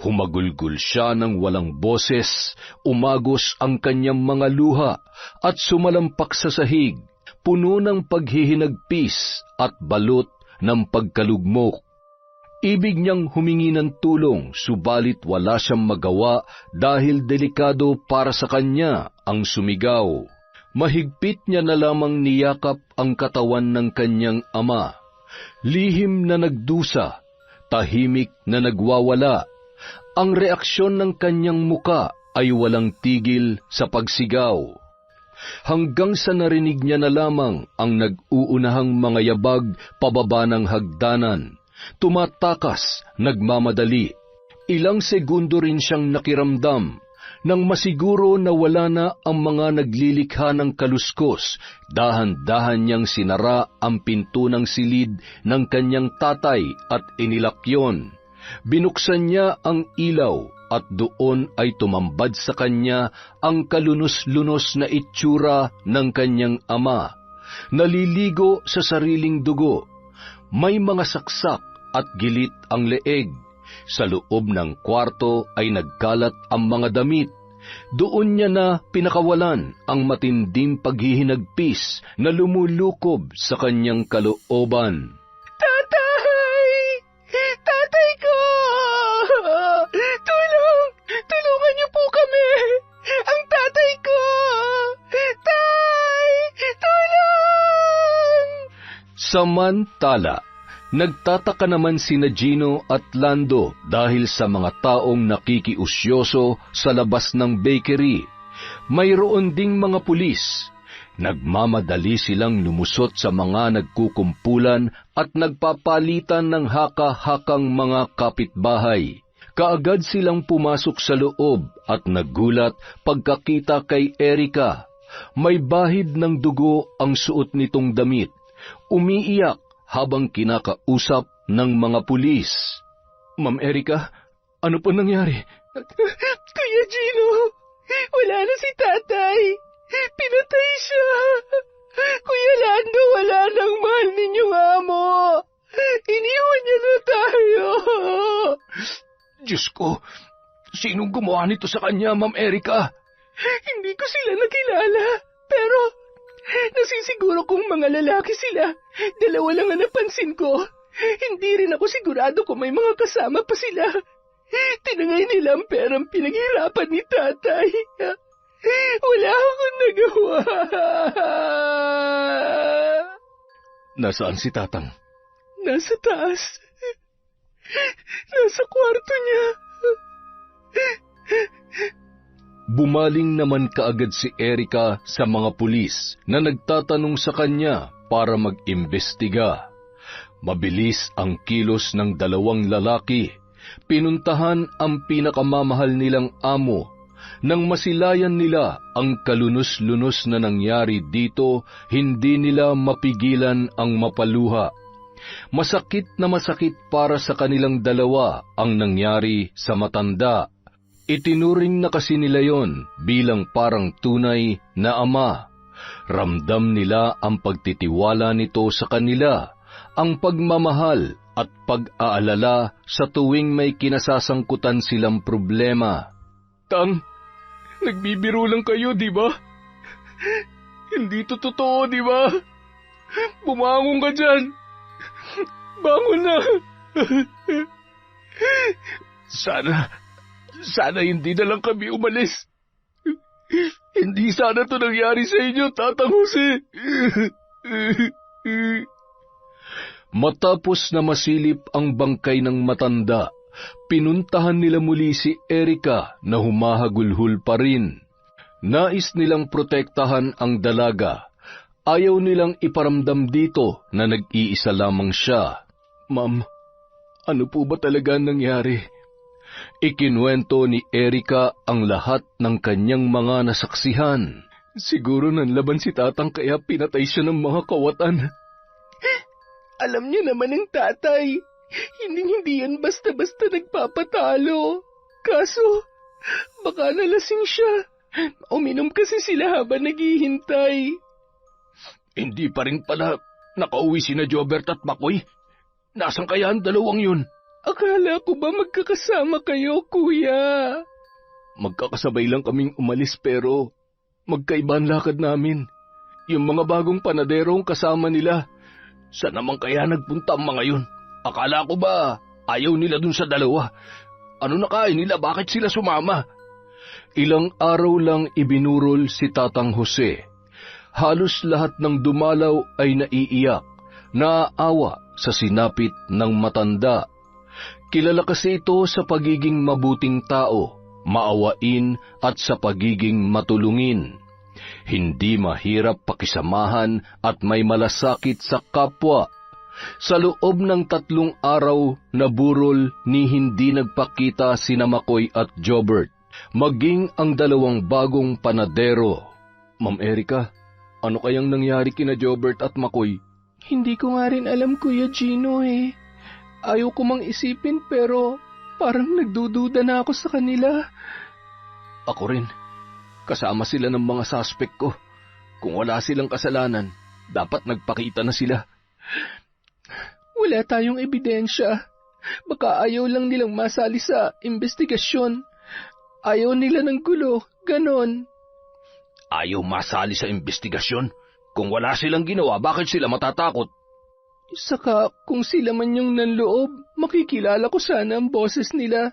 Humagulgol siya ng walang boses, umagos ang kanyang mga luha at sumalampak sa sahig, puno ng paghihinagpis at balot ng pagkalugmok. Ibig niyang humingi ng tulong, subalit wala siyang magawa dahil delikado para sa kanya ang sumigaw. Mahigpit niya na lamang niyakap ang katawan ng kanyang ama. Lihim na nagdusa, tahimik na nagwawala. Ang reaksyon ng kanyang muka ay walang tigil sa pagsigaw. Hanggang sa narinig niya na lamang ang nag-uunahang mga yabag pababa ng hagdanan. Tumatakas, nagmamadali. Ilang segundo rin siyang nakiramdam. Nang masiguro na wala na ang mga naglilikha ng kaluskos, dahan-dahan niyang sinara ang pinto ng silid ng kanyang tatay at inilak yon. Binuksan niya ang ilaw at doon ay tumambad sa kanya ang kalunos-lunos na itsura ng kanyang ama. Naliligo sa sariling dugo. May mga saksak at gilit ang leeg. Sa loob ng kwarto ay nagkalat ang mga damit. Doon niya na pinakawalan ang matinding paghihinagpis na lumulukob sa kanyang kalooban. Tatay! Tatay ko! Tulong! Tulungan niyo po kami! Ang tatay ko! Tay! Tulong! Samantala, nagtataka naman sina Gino at Lando dahil sa mga taong nakikiusyoso sa labas ng bakery. Mayroon ding mga pulis. Nagmamadali silang lumusot sa mga nagkukumpulan at nagpapalitan ng haka-hakang mga kapitbahay. Kaagad silang pumasok sa loob at nagulat pagkakita kay Erica. May bahid ng dugo ang suot nitong damit. Umiiyak habang kinakausap ng mga pulis. Ma'am Erica, ano po nangyari? Kuya Gino, wala na si tatay. Pinatay siya. Kuya Lando, wala nang mahal ninyong amo. Iniwan niya na tayo. Diyos ko, sinong gumawa nito sa kanya, Ma'am Erica? Hindi ko sila nakilala, pero nasisiguro kong mga lalaki sila. Dalawa lang ang napansin ko. Hindi rin ako sigurado kung may mga kasama pa sila. Tinangay nila ang perang pinaghirapan ni tatay. Wala akong nagawa. Nasaan si Tatang? Nasa taas. Nasa kwarto niya. Bumaling naman kaagad si Erica sa mga pulis na nagtatanong sa kanya para mag-imbestiga. Mabilis ang kilos ng dalawang lalaki. Pinuntahan ang pinakamamahal nilang amo. Nang masilayan nila ang kalunos-lunos na nangyari dito, hindi nila mapigilan ang mapaluha. Masakit na masakit para sa kanilang dalawa ang nangyari sa matanda. Itinuring na kasi nila yon bilang parang tunay na ama. Ramdam nila ang pagtitiwala nito sa kanila, ang pagmamahal at pag-aalala sa tuwing may kinasasangkutan silang problema. Tang, nagbibiro lang kayo, di ba? Hindi to totoo, di ba? Bumangon ka dyan. Bangon na. Sana hindi na lang kami umalis. Hindi sana to nangyari sa inyo, Tatang Jose. Matapos na masilip ang bangkay ng matanda, pinuntahan nila muli si Erica na humahagulhol pa rin. Nais nilang protektahan ang dalaga. Ayaw nilang iparamdam dito na nag-iisa lamang siya. Ma'am, ano po ba talaga nangyari? Ikinuwento ni Erica ang lahat ng kanyang mga nasaksihan. Siguro nanlaban si Tatang kaya pinatay siya ng mga kawatan. Alam niyo naman ang tatay. Hindi yan basta-basta nagpapatalo. Kaso, baka nalasing siya. Uminom kasi sila habang naghihintay. Hindi pa rin pala nakauwi sina Jobert at Makoy. Nasaan kaya ang dalawang yun? Akala ko ba magkakasama kayo, kuya? Magkakasabay lang kaming umalis pero magkaiba ang lakad namin. Yung mga bagong panaderong kasama nila. Saan naman kaya nagpunta ang mga yun? Akala ko ba ayaw nila dun sa dalawa? Ano na kaya nila? Bakit sila sumama? Ilang araw lang ibinurol si Tatang Jose. Halos lahat ng dumalaw ay naiiyak, naaawa sa sinapit ng matanda. Kilala kasi ito sa pagiging mabuting tao, maawain at sa pagiging matulungin. Hindi mahirap pakisamahan at may malasakit sa kapwa. Sa loob ng 3 araw na burol ni hindi nagpakita sina Makoy at Jobert, maging ang 2 bagong panadero. Ma'am Erica, ano kayang nangyari kina Jobert at Makoy? Hindi ko nga rin alam, Kuya Gino eh. Ayaw ko mang isipin pero parang nagdududa na ako sa kanila. Ako rin. Kasama sila ng mga suspect ko. Kung wala silang kasalanan, dapat nagpakita na sila. Wala tayong ebidensya. Baka ayaw lang nilang masali sa investigasyon. Ayaw nila ng gulo, ganon. Ayaw masali sa investigasyon? Kung wala silang ginawa, bakit sila matatakot? Saka kung sila man yung nanloob, makikilala ko sana ang boses nila.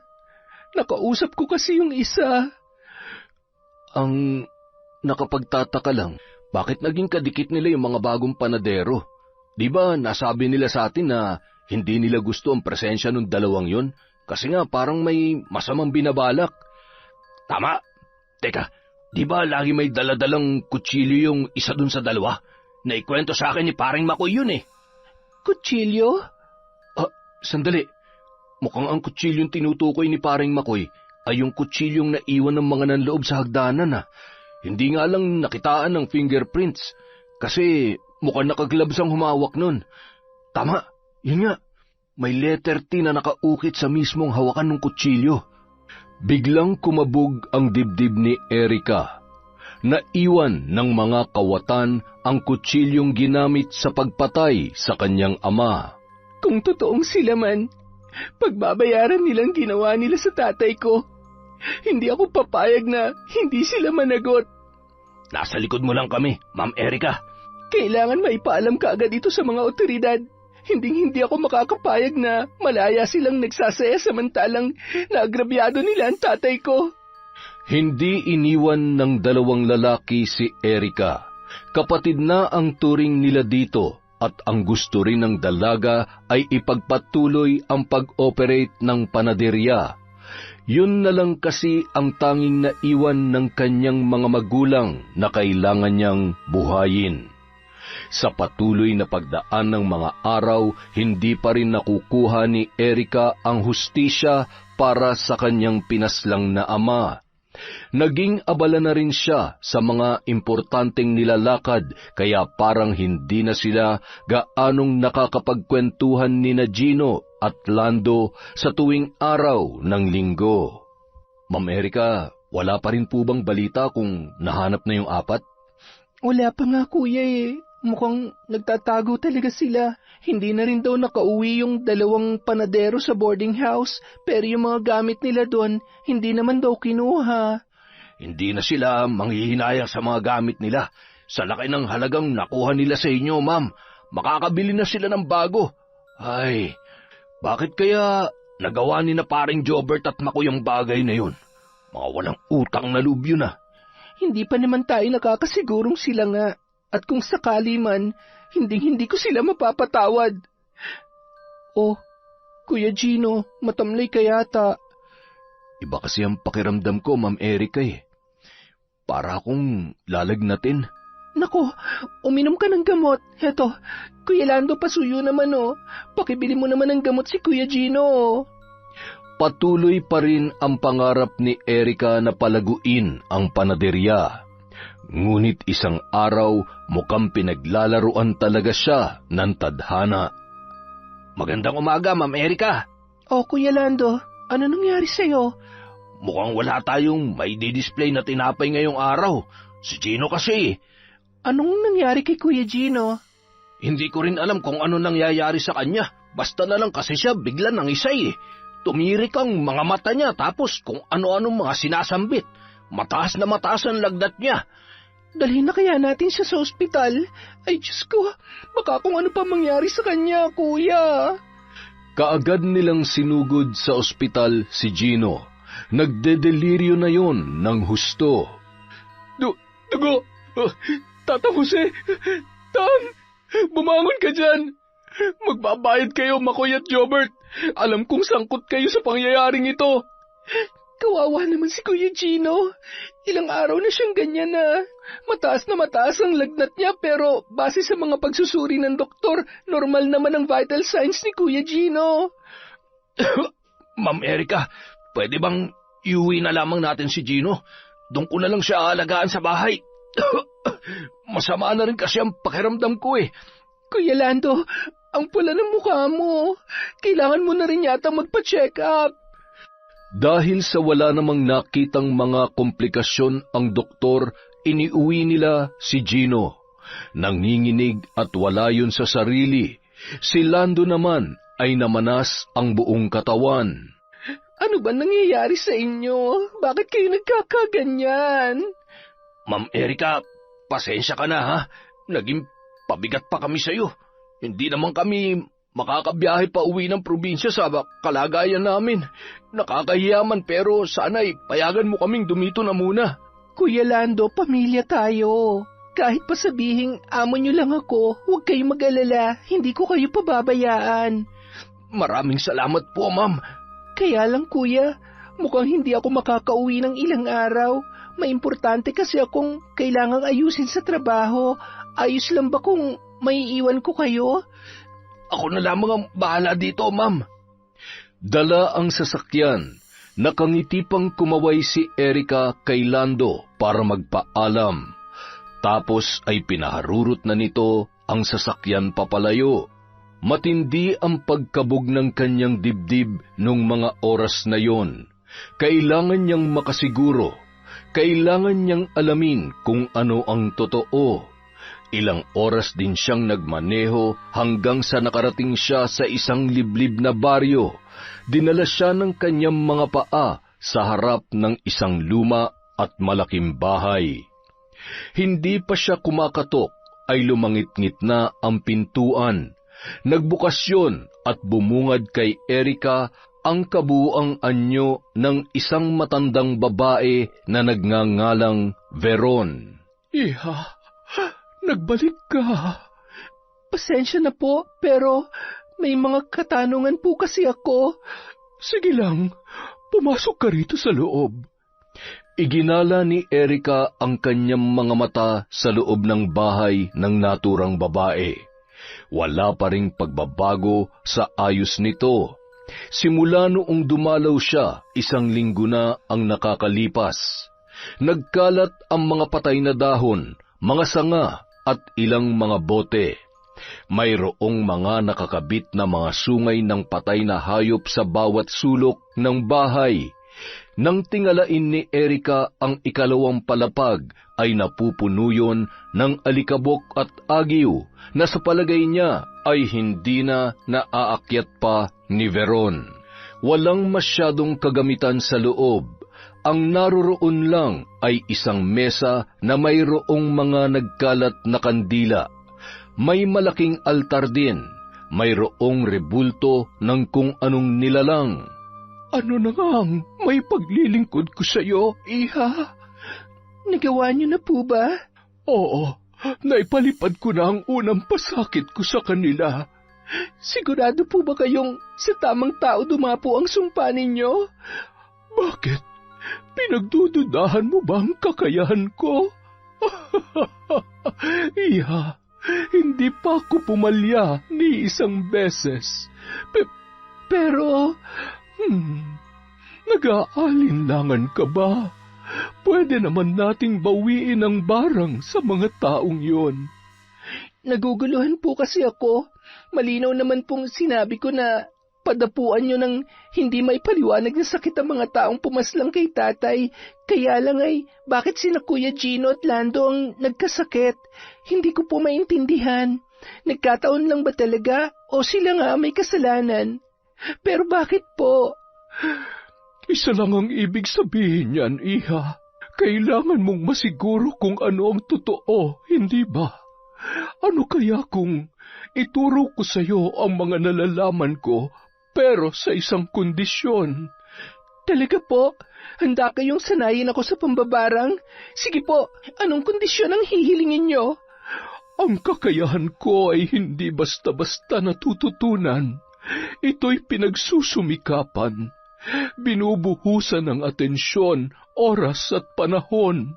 Nakausap ko kasi yung isa. Ang nakapagtataka lang, bakit naging kadikit nila yung mga bagong panadero? Di ba nasabi nila sa atin na hindi nila gusto ang presensya ng dalawang yun? Kasi nga parang may masamang binabalak. Tama. Teka, di ba lagi may daladalang kutsilyo yung isa dun sa dalawa? Naikwento sa akin ni paring Makoy yun eh. Kutsilyo? Sandali. Mukhang ang kutsilyong tinutukoy ni paring Makoy ay yung kutsilyong naiwan ng mga nanloob sa hagdanan. Hindi nga lang nakitaan ng fingerprints kasi mukhang nakaglabs ang humawak nun. Tama, yun nga. May letter T na nakaukit sa mismong hawakan ng kutsilyo. Biglang kumabog ang dibdib ni Erika. Naiwan ng mga kawatan ang kutsilyong ginamit sa pagpatay sa kanyang ama. Kung totoong sila man, pagbabayaran nilang ginawa nila sa tatay ko. Hindi ako papayag na hindi sila managot. Nasa likod mo lang kami, Ma'am Erika. Kailangan maipaalam ka agad ito sa mga otoridad. Hindi ako makakapayag na malaya silang nagsasaya samantalang naagrabyado nila ang tatay ko. Hindi iniwan ng dalawang lalaki si Erika. Kapatid na ang turing nila dito at ang gusto rin ng dalaga ay ipagpatuloy ang pag-operate ng panaderya. Yun na lang kasi ang tanging naiwan ng kanyang mga magulang na kailangan niyang buhayin. Sa patuloy na pagdaan ng mga araw, hindi pa rin nakukuha ni Erika ang hustisya para sa kanyang pinaslang na ama. Naging abala na rin siya sa mga importanteng nilalakad, kaya parang hindi na sila gaanong nakakapagkwentuhan ni Gino at Lando sa tuwing araw ng linggo. Ma'am Erika, wala pa rin po bang balita kung nahanap na yung apat? Wala pa nga kuya eh. Mukhang nagtatago talaga sila. Hindi na rin daw nakauwi yung dalawang panadero sa boarding house, pero yung mga gamit nila doon, hindi naman daw kinuha. Hindi na sila manghihinayang sa mga gamit nila. Sa laki ng halagang nakuha nila sa inyo, ma'am. Makakabili na sila ng bago. Ay, bakit kaya nagawa ni na paring Jobert at Makoy ang bagay na yun? Mga walang utang na loob yun ah. Hindi pa naman tayo nakakasigurong sila nga. At kung sakali man, hindi ko sila mapapatawad. Oh, Kuya Gino, matamlay ka yata. Iba kasi ang pakiramdam ko, Ma'am Erika eh. Para akong lalagnatin. Nako, uminom ka ng gamot. Heto, Kuya Lando, pasuyo naman oh. Pakibili mo naman ng gamot si Kuya Gino oh. Patuloy pa rin ang pangarap ni Erika na palaguin ang panaderya. Ngunit isang araw, mukhang pinaglalaruan talaga siya ng tadhana. Magandang umaga, Ma'am Erika. Oh, Kuya Lando, ano nangyari sa'yo? Mukhang wala tayong may di-display na tinapay ngayong araw. Si Gino kasi. Anong nangyari kay Kuya Gino? Hindi ko rin alam kung ano nangyayari sa kanya. Basta na lang kasi siya bigla nang isay eh. Tumirik ang mga mata niya tapos kung ano-anong mga sinasambit. Mataas na mataas ang lagnat niya. Dalhin na kaya natin siya sa ospital? Ay, Diyos ko, baka kung ano pa mangyari sa kanya, kuya. Kaagad nilang sinugod sa ospital si Gino. Nagdedeliryo na yon ng husto. Dugo! Tata Jose! Tan! Bumangon ka dyan! Magbabayad kayo, Makoy at Jobert. Alam kong sangkot kayo sa pangyayaring ito. Kawawa naman si Kuya Gino. Ilang araw na siyang ganyan na. Mataas ang lagnat niya pero base sa mga pagsusuri ng doktor, normal naman ang vital signs ni Kuya Gino. Ma'am Erika, pwede bang iuwi na lamang natin si Gino? Doon ko na lang siya aalagaan sa bahay. Masama na rin kasi ang pakiramdam ko eh. Kuya Lando, ang pula ng mukha mo. Kailangan mo na rin yata magpa-check up. Dahil sa wala namang nakitang mga komplikasyon ang doktor, iniuwi nila si Gino. Nanginginig at wala yun sa sarili. Si Lando naman ay namanas ang buong katawan. Ano ba nangyayari sa inyo? Bakit kayo nagkakaganyan? Ma'am Erika, pasensya ka na ha. Naging pabigat pa kami sa'yo. Hindi naman kami makakabiyahe pa uwi ng probinsya sa kalagayan namin. Nakakahiyaman pero sana'y payagan mo kaming dumito na muna. Kuya Lando, pamilya tayo. Kahit pa sabihing amo nyo lang ako, huwag kayong mag-alala. Hindi ko kayo pababayaan. Maraming salamat po, ma'am. Kaya lang kuya, mukhang hindi ako makakauwi ng ilang araw. May importante kasi akong kailangang ayusin sa trabaho. Ayos lang ba kung may iwan ko kayo? Ako na lamang ang bahala dito, ma'am. Dala ang sasakyan. Nakangiti pang kumaway si Erika kay Lando para magpaalam. Tapos ay pinaharurot na nito ang sasakyan papalayo. Matindi ang pagkabog ng kanyang dibdib nung mga oras na yon. Kailangan niyang makasiguro. Kailangan niyang alamin kung ano ang totoo. Ilang oras din siyang nagmaneho hanggang sa nakarating siya sa isang liblib na baryo. Dinala siya ng kanyang mga paa sa harap ng isang luma at malaking bahay. Hindi pa siya kumakatok ay lumangit-ngit na ang pintuan. Nagbukas yun at bumungad kay Erika ang kabuuang anyo ng isang matandang babae na nagngangalang Veron. Iha, nagbalik ka. Pasensya na po, pero may mga katanungan po kasi ako. Sige lang, pumasok ka rito sa loob. Iginala ni Erika ang kanyang mga mata sa loob ng bahay ng naturang babae. Wala pa ring pagbabago sa ayos nito. Simula noong dumalaw siya, 1 linggo na ang nakakalipas. Nagkalat ang mga patay na dahon, mga sanga at ilang mga bote. Mayroong mga nakakabit na mga sungay ng patay na hayop sa bawat sulok ng bahay. Nang tingalain ni Erika ang 2 palapag, ay napupuno yun ng alikabok at agiw na sa palagay niya ay hindi na naaakyat pa ni Veron. Walang masyadong kagamitan sa loob. Ang naroroon lang ay isang mesa na mayroong mga nagkalat na kandila. May malaking altar din. Mayroong rebulto ng kung anong nilalang. Ano na ngang may paglilingkod ko sa iyo, iha? Nagawa niyo na po ba? Oo, naipalipad ko na ang unang pasakit ko sa kanila. Sigurado po ba kayong sa tamang tao dumapo ang sumpa ninyo? Bakit? Pinagdududahan mo ba ang kakayahan ko? Iha, hindi pa ako pumalya ni isang beses. Pero... nag-aalinlangan ka ba? Pwede naman nating bawiin ang barang sa mga taong yon. Naguguluhan po kasi ako. Malinaw naman pong sinabi ko na padapuan nyo ng hindi may paliwanag na sakit ang mga taong pumaslang kay tatay. Kaya lang ay, bakit sina Kuya Gino at Lando ang nagkasakit? Hindi ko po maintindihan. Nagkataon lang ba talaga o sila nga may kasalanan? Pero bakit po? Isa lang ang ibig sabihin niyan, iha. Kailangan mong masiguro kung ano ang totoo, hindi ba? Ano kaya kung ituro ko sa iyo ang mga nalalaman ko, pero sa isang kondisyon? Talaga po? Handa kayong sanayin ako sa pambabarang? Sige po, anong kondisyon ang hihilingin niyo? Ang kakayahan ko ay hindi basta-basta natututunan. Ito'y pinagsusumikapan. Binubuhusan ng atensyon, oras at panahon.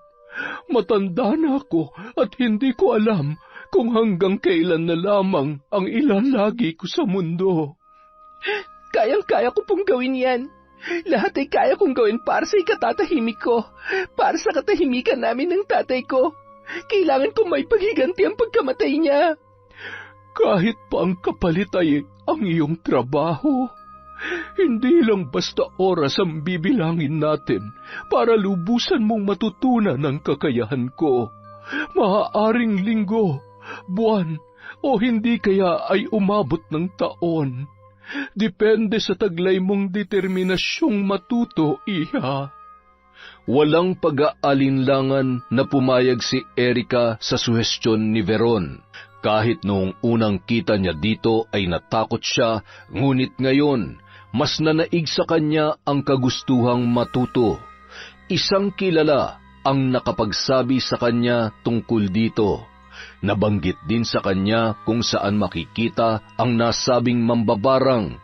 Matanda na ako at hindi ko alam kung hanggang kailan na lamang ang ilalagi ko sa mundo. Kayang-kaya ko pong gawin yan. Lahat ay kaya kong gawin para sa ikatatahimik ko, para sa katahimikan namin ng tatay ko. Kailangan kong may paghiganti ang pagkamatay niya. Kahit pa ang kapalit ay ang iyong trabaho, hindi lang basta oras ang bibilangin natin para lubusan mong matutunan ang kakayahan ko. Maaaring linggo, buwan, o hindi kaya ay umabot ng taon. Depende sa taglay mong determinasyong matuto, iha. Walang pag-aalinlangan na pumayag si Erika sa suhestyon ni Veron. Kahit noong unang kita niya dito ay natakot siya, ngunit ngayon, mas nanaig sa kanya ang kagustuhang matuto. Isang kilala ang nakapagsabi sa kanya tungkol dito. Nabanggit din sa kanya kung saan makikita ang nasabing mambabarang.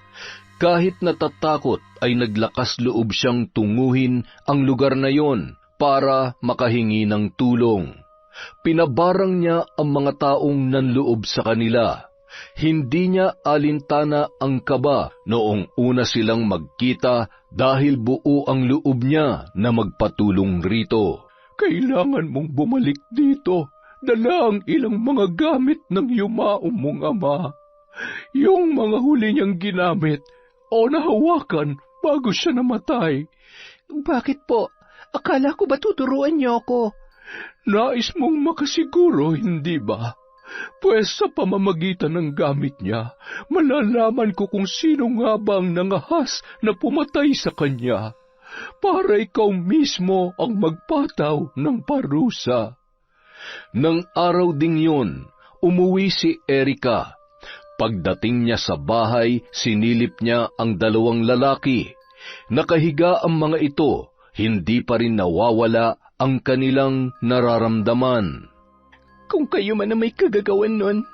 Kahit natatakot ay naglakas loob siyang tunguhin ang lugar na yon para makahingi ng tulong. Pinabarang niya ang mga taong nanloob sa kanila. Hindi niya alintana ang kaba noong una silang magkita dahil buo ang loob niya na magpatulong rito. Kailangan mong bumalik dito. Dala ang ilang mga gamit ng yumaong mong ama. Yung mga huli niyang ginamit o nahawakan bago siya namatay. Bakit po? Akala ko ba tuturuan niyo ako? Nais mong makasiguro, hindi ba? Pues sa pamamagitan ng gamit niya, malalaman ko kung sino nga ba ang nangahas na pumatay sa kanya, para ikaw mismo ang magpataw ng parusa. Nang araw ding yun, umuwi si Erika. Pagdating niya sa bahay, sinilip niya ang dalawang lalaki. Nakahiga ang mga ito, hindi pa rin nawawala ang kanilang nararamdaman. Kung kayo man na may kagagawan nun,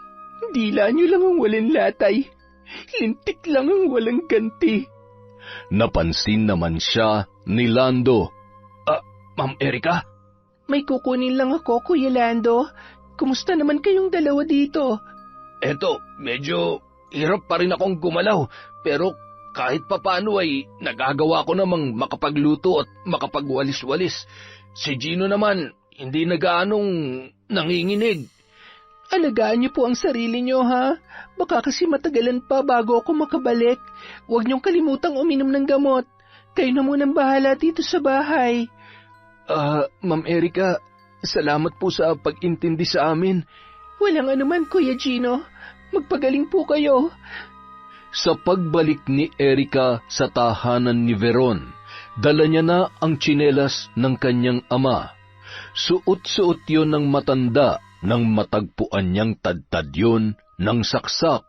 dila niyo lang ang walang latay. Lintik lang ang walang ganti. Napansin naman siya ni Lando. Ma'am Erika? May kukunin lang ako, Kuya Lando. Kumusta naman kayong dalawa dito? Eto, medyo hirap pa rin akong gumalaw, pero kahit papano ay nagagawa ko namang makapagluto at makapagwalis-walis. Si Gino naman, hindi nagaanong nanginginig. Alagaan niyo po ang sarili niyo, ha? Baka kasi matagalan pa bago ako makabalik. Huwag niyong kalimutang uminom ng gamot. Kayo na munang bahala dito sa bahay. Ma'am Erika, salamat po sa pag-intindi sa amin. Walang anuman, Kuya Gino. Magpagaling po kayo. Sa pagbalik ni Erika sa tahanan ni Veron, dala niya na ang tsinelas ng kanyang ama. Suot-suot yon ng matanda nang matagpuan niyang tadtad yon ng saksak.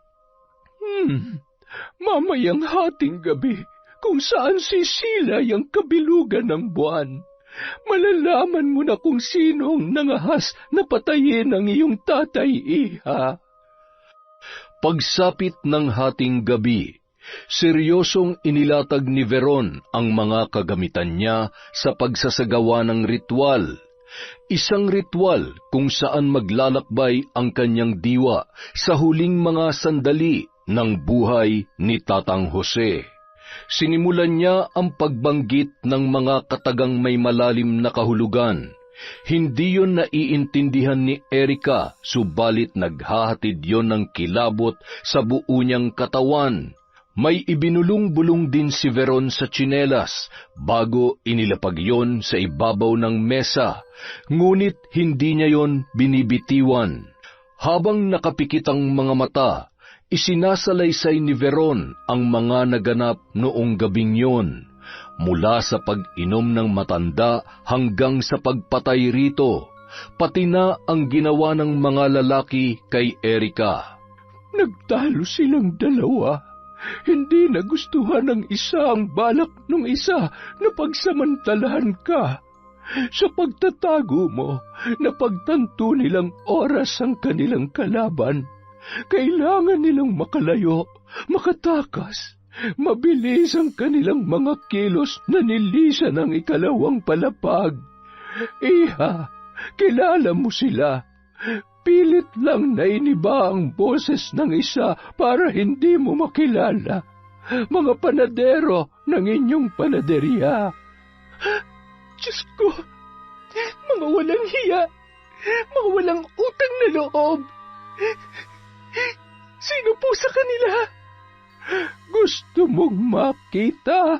Mamayang hating gabi, kung saan sisilay ang kabilugan ng buwan. Malalaman mo na kung sinong nangahas na patayin ang iyong tatay, iha. Pagsapit ng hating gabi, seryosong inilatag ni Veron ang mga kagamitan niya sa pagsasagawa ng ritual. Isang ritual kung saan maglalakbay ang kanyang diwa sa huling mga sandali ng buhay ni Tatang Jose. Sinimulan niya ang pagbanggit ng mga katagang may malalim na kahulugan. Hindi yon naiintindihan ni Erika, subalit naghahatid yon ng kilabot sa buo niyang katawan. May ibinulong-bulong din si Veron sa tsinelas bago inilapag yon sa ibabaw ng mesa, ngunit hindi niya yon binibitiwan. Habang nakapikit ang mga mata, isinasalaysay ni Veron ang mga naganap noong gabing yon, mula sa pag-inom ng matanda hanggang sa pagpatay rito, pati na ang ginawa ng mga lalaki kay Erika. Nagtalo silang dalawa. Hindi nagustuhan ng isa ang balak ng isa na pagsamantalahan ka. Sa pagtatago mo, napagtanto nilang oras ang kanilang kalaban. Kailangan nilang makalayo, makatakas. Mabilis ang kanilang mga kilos na nilisan ng ikalawang palapag. Iha, kilala mo sila. Pilit lang na iniba ang boses ng isa para hindi mo makilala. Mga panadero ng inyong panaderya. Diyos ko, mga walang hiya, mga walang utang na loob. Sino po sa kanila? Gusto mong makita?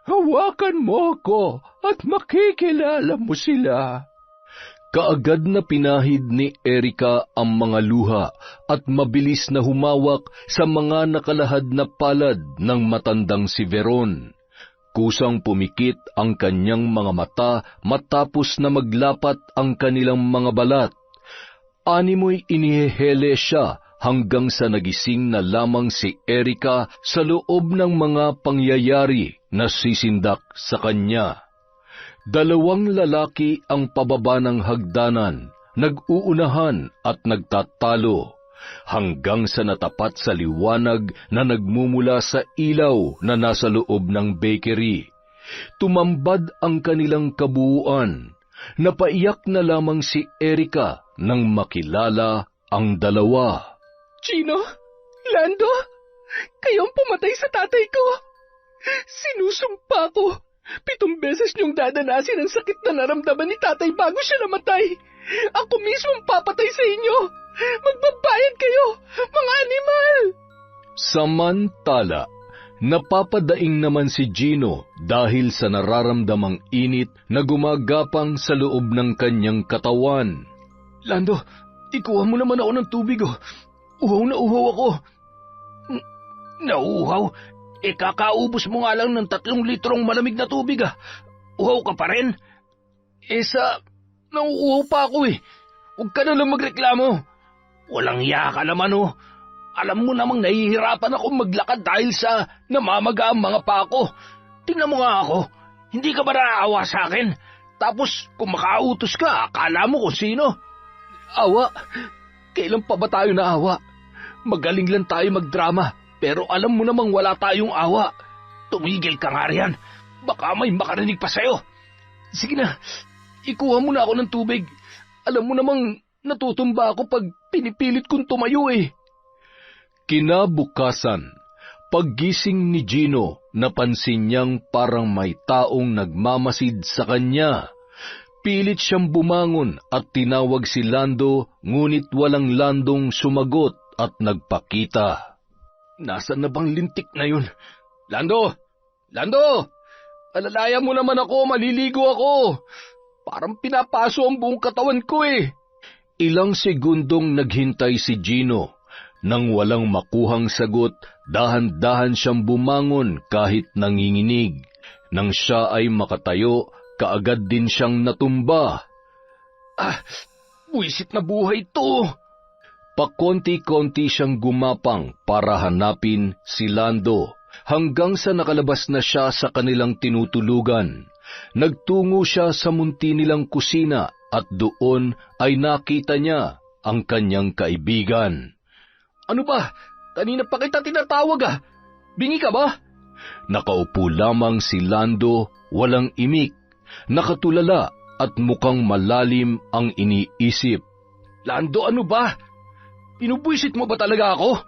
Hawakan mo ako at makikilala mo sila. Kaagad na pinahid ni Erika ang mga luha at mabilis na humawak sa mga nakalahad na palad ng matandang si Veron. Kusang pumikit ang kanyang mga mata matapos na maglapat ang kanilang mga balat. Animoy inihehele siya hanggang sa nagising na lamang si Erika sa loob ng mga pangyayari na sisindak sa kanya. 2 lalaki ang pababa ng hagdanan, nag-uunahan at nagtatalo, hanggang sa natapat sa liwanag na nagmumula sa ilaw na nasa loob ng bakery. Tumambad ang kanilang kabuuan. Napaiyak na lamang si Erika nang makilala ang dalawa. Gino, Lando, kayong pumatay sa tatay ko. Sinusumpa ko. 7 beses niyong dadanasin ang sakit na naramdaman ni tatay bago siya namatay. Ako mismo ang papatay sa inyo. Magbabayad kayo, mga animal! Samantala, napapadaing naman si Gino dahil sa nararamdamang init na gumagapang sa loob ng kanyang katawan. Lando, ikuha mo naman ako ng tubig, oh. Uhaw na uhaw ako. Nauuhaw? Kakaubos mo nga lang ng 3 litrong malamig na tubig, ah. Uhaw ka pa rin? Nauuhaw pa ako eh. Huwag ka na lang magreklamo. Walang iya ka naman, oh. Alam mo namang nahihirapan ako maglakad dahil sa namamaga ang mga paa ko. Tingnan mo nga ako. Hindi ka ba naaawa sa akin? Tapos kung makautos ka, akala mo kung sino? Awa? Kailan pa ba tayo naawa? Magaling lang tayo magdrama. Pero alam mo namang wala tayong awa. Tumigil ka nga riyan. Baka may makarinig pa sa'yo. Sige na, ikuha mo na ako ng tubig. Alam mo namang natutumba ako pag pinipilit kong tumayo eh. Kinabukasan, paggising ni Gino, napansin niyang parang may taong nagmamasid sa kanya. Pilit siyang bumangon at tinawag si Lando, ngunit walang Landong sumagot at nagpakita. Nasaan na bang lintik na yun? Lando! Lando! Alalayan mo naman ako, maliligo ako. Parang pinapaso ang buong katawan ko eh. Ilang segundong naghintay si Gino. Nang walang makuhang sagot, dahan-dahan siyang bumangon kahit nanginginig. Nang siya ay makatayo, kaagad din siyang natumba. Buwisit na buhay to. Pakonti-konti siyang gumapang para hanapin si Lando, hanggang sa nakalabas na siya sa kanilang tinutulugan. Nagtungo siya sa munti nilang kusina at doon ay nakita niya ang kanyang kaibigan. Ano ba? Kanina pa kita tinatawag ah. Bingi ka ba? Nakaupo lamang si Lando, walang imik, nakatulala at mukhang malalim ang iniisip. Lando, ano ba? Pinubwisit mo ba talaga ako?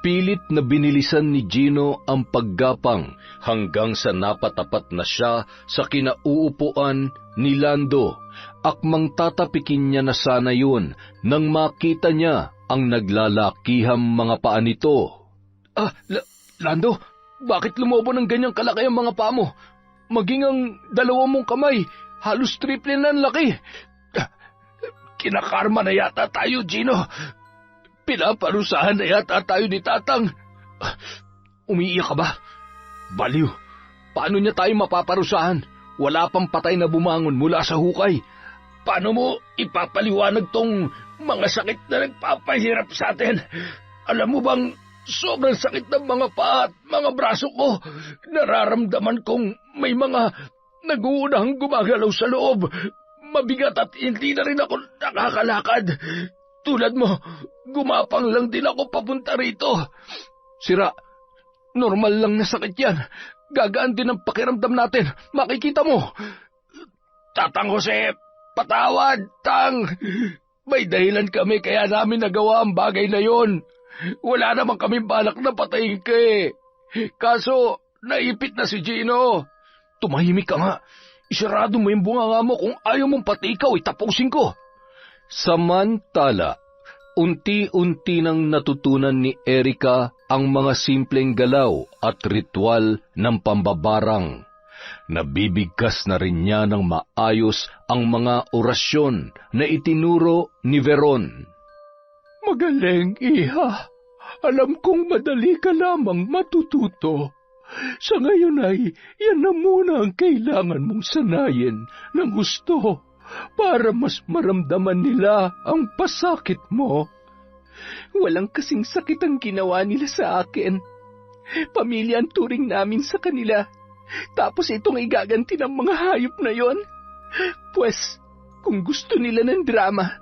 Pilit na binilisan ni Gino ang paggapang hanggang sa napatapat na siya sa kinauupuan ni Lando. Akmang tatapikin niya na sana yun nang makita niya ang naglalakihang mga paa nito. Lando, bakit lumobo ng ganyang kalaki ang mga paa mo? Maging ang 2 mong kamay, halos triple na ang laki. Kinakarma na yata tayo, Gino. Pinaparusahan na yata tayo ni Tatang. Umiiyak ka ba? Baliw, paano niya tayo mapaparusahan? Wala pang patay na bumangon mula sa hukay. Paano mo ipapaliwanag tong mga sakit na nagpapahirap sa atin? Alam mo bang sobrang sakit ng mga paa at mga braso ko? Nararamdaman kong may mga nag-uunahang gumagalaw sa loob. Mabigat at hindi na rin ako nakakalakad. Tulad mo, gumapang lang din ako papunta rito. Sira, normal lang na sakit yan. Gagaan din ang pakiramdam natin. Makikita mo. Tatang Jose, patawad, Tang. May dahilan kami kaya namin nagawa ang bagay na yon. Wala naman kami balak na patayin ka eh. Kaso, naipit na si Gino. Tumahimik ka nga. Isarado mo yung bunganga mo kung ayaw mong pati ikaw, itapusin ko. Samantala, unti-unti nang natutunan ni Erika ang mga simpleng galaw at ritual ng pambabarang. Nabibigkas na rin niya ng maayos ang mga orasyon na itinuro ni Veron. Magaling, iha. Alam kong madali ka lamang matututo. Sa ngayon ay yan na muna ang kailangan mong sanayin ng gusto para mas maramdaman nila ang pasakit mo. Walang kasing sakit ang ginawa nila sa akin. Pamilya ang turing namin sa kanila. Tapos itong igaganti ng mga hayop na yon. Pues, kung gusto nila ng drama,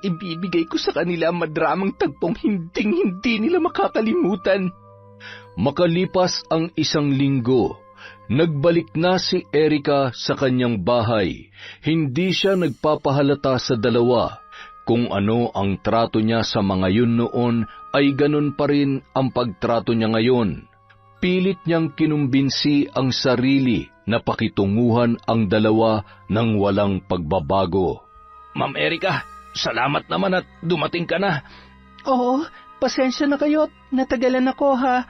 ibibigay ko sa kanila ang madramang tagpong hindi nila makakalimutan. Makalipas ang 1 linggo, nagbalik na si Erica sa kanyang bahay. Hindi siya nagpapahalata sa dalawa. Kung ano ang trato niya sa mga yun noon, ay ganun pa rin ang pagtrato niya ngayon. Pilit niyang kinumbinsi ang sarili na pakitunguhan ang dalawa ng walang pagbabago. Ma'am Erica, salamat naman at dumating ka na. Oo, pasensya na kayo. Natagalan ako, ha.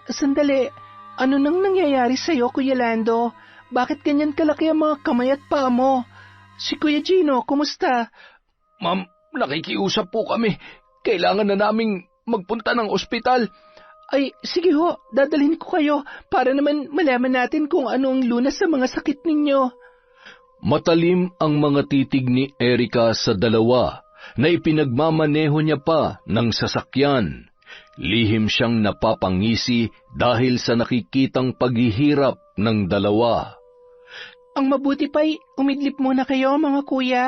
Sandali. Ano nang nangyayari sa'yo, Kuya Lando? Bakit ganyan kalaki ang mga kamay at paa mo? Si Kuya Gino, kumusta? Ma'am, nakikiusap po kami. Kailangan na naming magpunta ng ospital. Ay, sige ho, dadalhin ko kayo para naman malaman natin kung ano ang lunas sa mga sakit ninyo. Matalim ang mga titig ni Erica sa dalawa na ipinagmamaneho niya pa ng sasakyan. Lihim siyang napapangisi dahil sa nakikitang paghihirap ng dalawa. Ang mabuti pa'y umidlip muna kayo, mga kuya.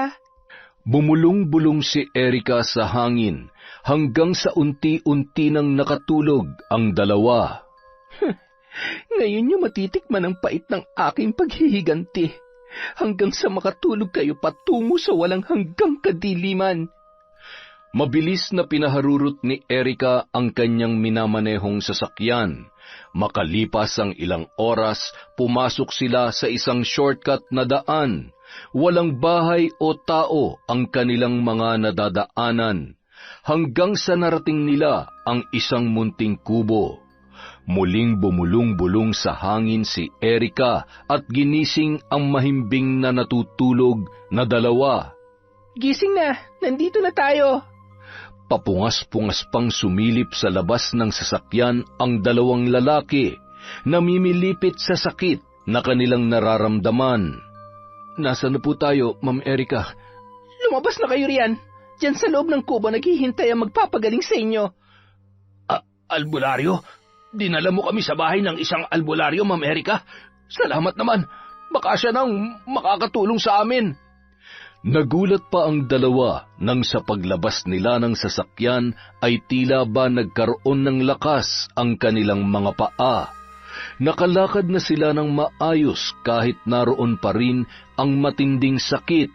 Bumulong-bulong si Erica sa hangin hanggang sa unti-unti nang nakatulog ang dalawa. Ngayon niyo matitikman ang pait ng aking paghihiganti hanggang sa makatulog kayo patungo sa walang hanggang kadiliman. Mabilis na pinaharurot ni Erica ang kanyang minamanehong sasakyan. Makalipas ang ilang oras, pumasok sila sa isang shortcut na daan. Walang bahay o tao ang kanilang mga nadadaanan, hanggang sa narating nila ang isang munting kubo. Muling bumulong-bulong sa hangin si Erica at ginising ang mahimbing na natutulog na dalawa. Gising na! Nandito na tayo! Papungas-pungas pang sumilip sa labas ng sasakyan ang dalawang lalaki, namimilipit sa sakit na kanilang nararamdaman. Nasaan na po tayo, Ma'am Erica? Lumabas na kayo riyan. Diyan sa loob ng kubo naghihintay ang magpapagaling sa inyo. Albularyo? Dinala mo kami sa bahay ng isang albularyo, Ma'am Erica. Salamat naman. Baka siya nang makakatulong sa amin. Nagulat pa ang dalawa nang sa paglabas nila ng sasakyan ay tila ba nagkaroon ng lakas ang kanilang mga paa. Nakalakad na sila ng maayos kahit naroon pa rin ang matinding sakit.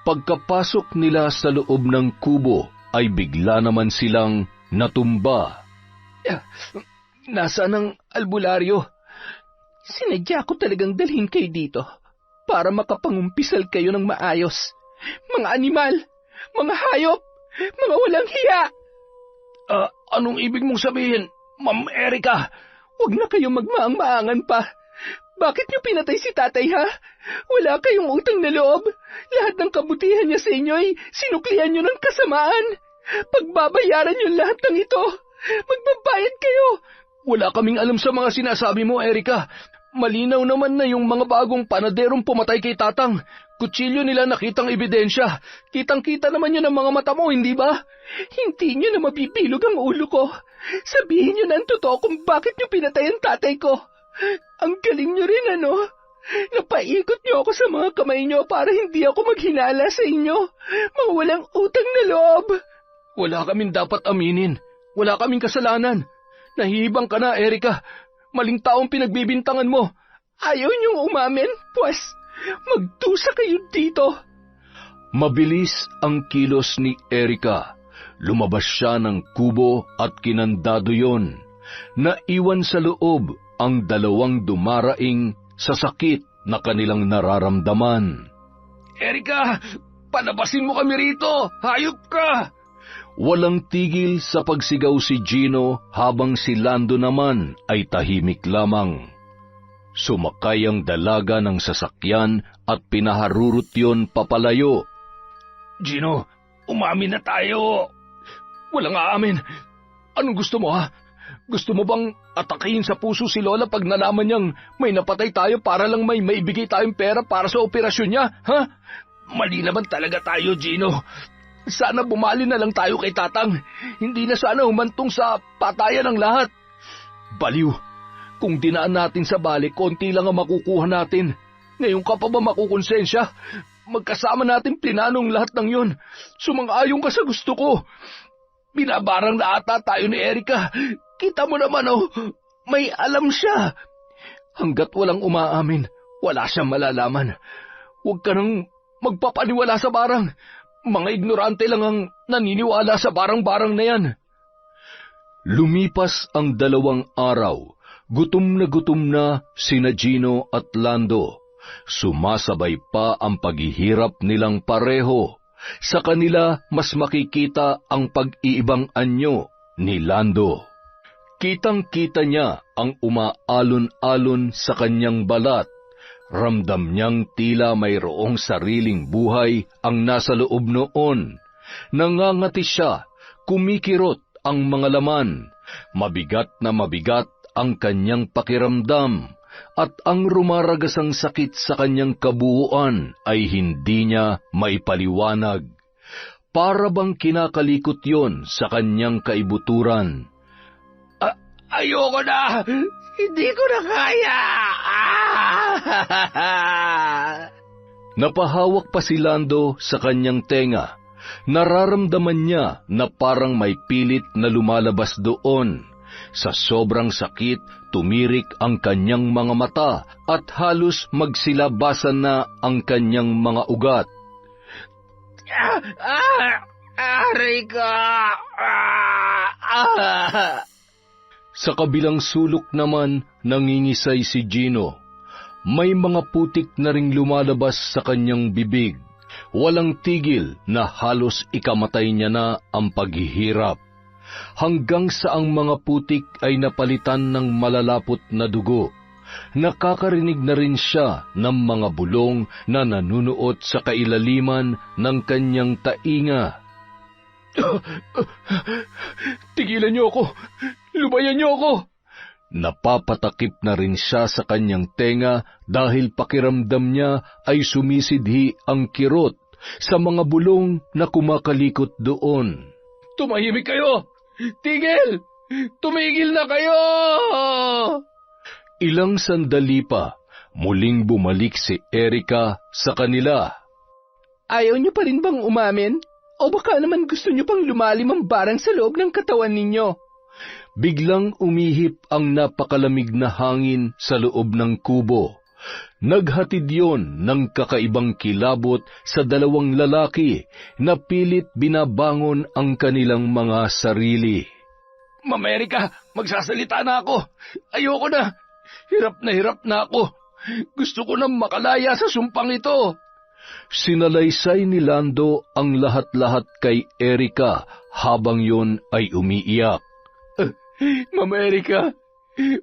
Pagkapasok nila sa loob ng kubo ay bigla naman silang natumba. Nasaan ang albularyo? Sinadya ko talagang dalhin kayo dito para makapangumpisal kayo ng maayos. Mga animal, mga hayop, mga walang hiya. Anong ibig mong sabihin, Ma'am Erica? Huwag na kayo magmaang-maangan pa. Bakit niyo pinatay si tatay, ha? Wala kayong utang na loob. Lahat ng kabutihan niya sa inyo ay sinuklihan niyo ng kasamaan. Pagbabayaran niyo lahat ng ito. Magbabayad kayo. Wala kaming alam sa mga sinasabi mo, Erica. Malinaw naman na yung mga bagong panaderong pumatay kay Tatang. Kutsilyo nila nakitang ebidensya. Kitang-kita naman yun ang mga mata mo, hindi ba? Hindi niyo na mabibilog ang ulo ko. Sabihin niyo na ang totoo kung bakit niyo pinatay ang tatay ko. Ang galing niyo rin, ano? Napaikot niyo ako sa mga kamay niyo para hindi ako maghinala sa inyo. Mga walang utang na loob. Wala kaming dapat aminin. Wala kaming kasalanan. Nahihibang ka na, Erica. Maling taong pinagbibintangan mo. Ayaw niyong umamin? Pues, magdusa kayo dito. Mabilis ang kilos ni Erica. Lumabas siya ng kubo at kinandado yon. Naiwan sa loob ang dalawang dumaraing sa sakit na kanilang nararamdaman. Erica, palabasin mo kami rito! Hayop ka! Walang tigil sa pagsigaw si Gino habang si Lando naman ay tahimik lamang. Sumakay ang dalaga ng sasakyan at pinaharurot yon papalayo. Gino, umamin na tayo. Walang aamin. Anong gusto mo, ha? Gusto mo bang atakihin sa puso si Lola pag nalaman niyang may napatay tayo para lang may maibigay tayong pera para sa operasyon niya, ha? Mali naman talaga tayo, Gino. Sana bumali na lang tayo kay Tatang. Hindi na sana humantong sa patayan ng lahat. Baliw. Kung dinaan natin sa balik, konti lang ang makukuha natin. Ngayon ka pa ba makukonsensya? Magkasama natin plinanong lahat ng yon. Sumang-ayon ka sa gusto ko. Binabarang na ata tayo ni Erika. Kita mo naman, oh, may alam siya. Hanggat walang umaamin, wala siyang malalaman. Huwag ka nang magpapaniwala sa barang. Mga ignorante lang ang naniniwala sa barang-barang na yan. Lumipas ang 2 araw. Gutom na sina Gino at Lando. Sumasabay pa ang paghihirap nilang pareho. Sa kanila mas makikita ang pag-iibang anyo ni Lando. Kitang-kita niya ang umaalon-alon sa kanyang balat. Ramdam niyang tila mayroong sariling buhay ang nasa loob noon. Nangangati siya, kumikirot ang mga laman. Mabigat na mabigat ang kanyang pakiramdam, at ang rumaragasang sakit sa kanyang kabuuan ay hindi niya maipaliwanag. Para bang kinakalikot yon sa kanyang kaibuturan. Ayoko na! Hindi ko na kaya! Napahawak pa si Lando sa kanyang tenga. Nararamdaman niya na parang may pilit na lumalabas doon. Sa sobrang sakit, tumirik ang kanyang mga mata at halos magsilabasan na ang kanyang mga ugat. Aray ka! Sa kabilang sulok naman, nangingisay si Gino. May mga putik na ring lumalabas sa kanyang bibig. Walang tigil na halos ikamatay niya na ang paghihirap. Hanggang sa ang mga putik ay napalitan ng malalapot na dugo. Nakakarinig na rin siya ng mga bulong na nanunuot sa kailaliman ng kanyang tainga. Tigilan niyo ako! Lubayan niyo ako! Napapatakip na rin siya sa kanyang tenga dahil pakiramdam niya ay sumisidhi ang kirot sa mga bulong na kumakalikot doon. Tumahimik kayo! Tigil! Tumigil na kayo! Ilang sandali pa, muling bumalik si Erika sa kanila. Ayaw niyo pa rin bang umamin? O baka naman gusto niyo pang lumalim ang barang sa loob ng katawan ninyo? Biglang umihip ang napakalamig na hangin sa loob ng kubo. Naghatid yon ng kakaibang kilabot sa 2 lalaki na pilit binabangon ang kanilang mga sarili. Ma'am Erika, magsasalita na ako. Ayoko na. Hirap na ako. Gusto ko na makalaya sa sumpang ito. Sinalaysay ni Lando ang lahat-lahat kay Erika habang yon ay umiiyak. Ma'am Erika,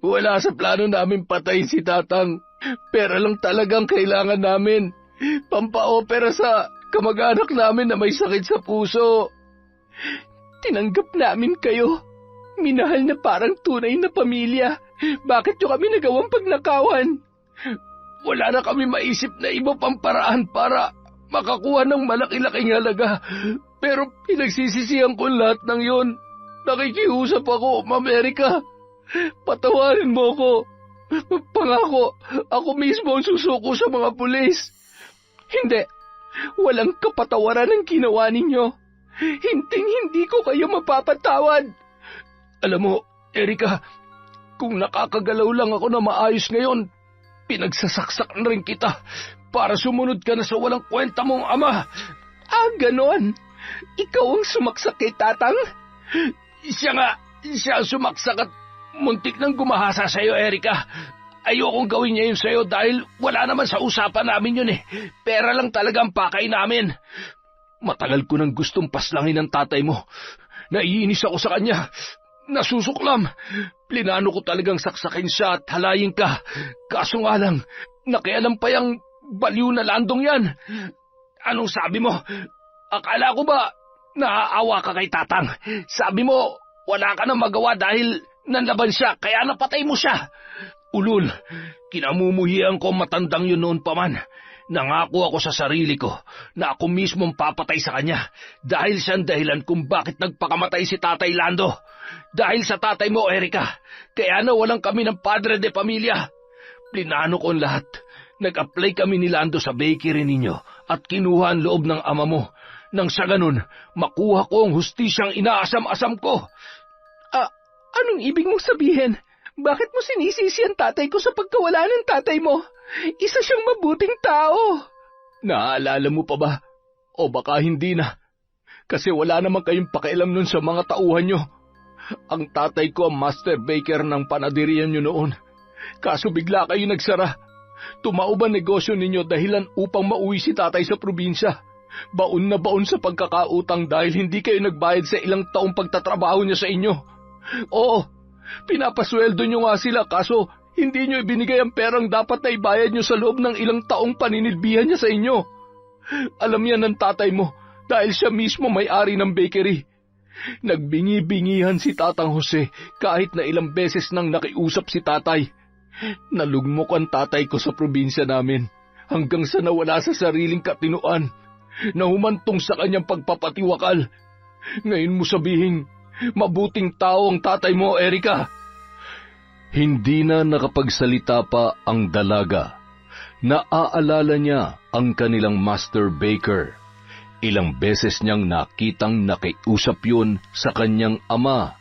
wala sa plano namin patayin si Tatang. Pera lang talagang kailangan namin. Pampaopera sa kamag-anak namin na may sakit sa puso. Tinanggap namin kayo. Minahal na parang tunay na pamilya. Bakit nyo kami nagawang pagnakawan? Wala na kami maisip na iba pang paraan para makakuha ng malaki-laking halaga. Pero pinagsisisihan ko lahat ng yon. Nakikiusap ako, Ma'am Erika. Patawarin mo ko. Pangako, ako mismo ang susuko sa mga pulis. Hindi. Walang kapatawaran ang ginawa ninyo. Hindi ko kayo mapapatawad. Alam mo, Erika, kung nakakagalaw lang ako na maayos ngayon, pinagsasaksak na rin kita para sumunod ka na sa walang kwenta mong ama. Ganon? Ikaw ang sumaksak kay Tatang? Siya ang sumaksak at muntik nang gumahasa sa'yo, Erika. Ayokong gawin niya yun sa'yo dahil wala naman sa usapan namin yun eh. Pera lang talaga ang pakay namin. Matagal ko nang gustong paslangin ang tatay mo. Naiinis ako sa kanya. nasusuklam. Plinano ko talagang saksakin siya at halayin ka. Kaso nga lang, nakialam pa yung baliw na Landong yan. Anong sabi mo? Akala ko ba naaawa ka kay Tatang? Sabi mo, wala ka na magawa dahil nanlaban siya, kaya napatay mo siya. Ulul, kinamumuhian ko matandang yun noon pa man. Nangako ako sa sarili ko na ako mismong papatay sa kanya dahil siyang dahilan kung bakit nagpakamatay si Tatay Lando. Dahil sa tatay mo, Erika, kaya nawalan kami ng padre de pamilya. Plinano ko ang lahat. Nag-apply kami ni Lando sa bakery ninyo at kinuha ang loob ng ama mo. Nang sa ganun, makuha ko ang hustisyang inaasam-asam ko. Anong ibig mong sabihin? Bakit mo sinisisi ang tatay ko sa pagkawala ng tatay mo? Isa siyang mabuting tao. Naaalala mo pa ba? O baka hindi na. Kasi wala naman kayong pakialam nun sa mga tauhan nyo. Ang tatay ko ang master baker ng panadirian nyo noon. Kaso bigla kayo nagsara. Tumao ba negosyo ninyo dahilan upang mauwi si tatay sa probinsya? Baon na baon sa pagkakautang dahil hindi kayo nagbayad sa ilang taong pagtatrabaho niya sa inyo. Oo, pinapasweldo nyo nga sila kaso hindi nyo ibinigay ang perang dapat na ibayad nyo sa loob ng ilang taong paninilbihan niya sa inyo. Alam yan ng tatay mo dahil siya mismo may-ari ng bakery. Nagbingi-bingihan si Tatang Jose kahit na ilang beses nang nakiusap si tatay. Nalugmok ang tatay ko sa probinsya namin hanggang sa nawala sa sariling katinuan na humantong sa kanyang pagpapatiwakal. Ngayon mo sabihin, mabuting tao ang tatay mo, Erika. Hindi na nakapagsalita pa ang dalaga. Naaalala niya ang kanilang master baker. Ilang beses niyang nakitang nakiusap yun sa kanyang ama.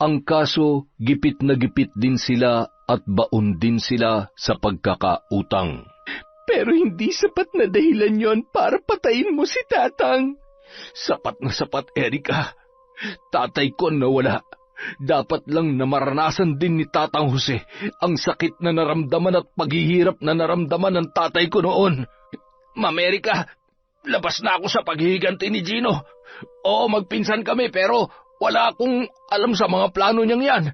Ang kaso, gipit na gipit din sila at baon din sila sa pagkakautang. Pero hindi sapat na dahilan yon para patayin mo si Tatang. Sapat na sapat, Erika. Tatay ko nawala. Dapat lang na maranasan din ni Tatang Jose ang sakit na naramdaman at paghihirap na naramdaman ng tatay ko noon. Ma'am Erika, labas na ako sa paghihiganti ni Gino. Oo, magpinsan kami pero wala akong alam sa mga plano niyang yan.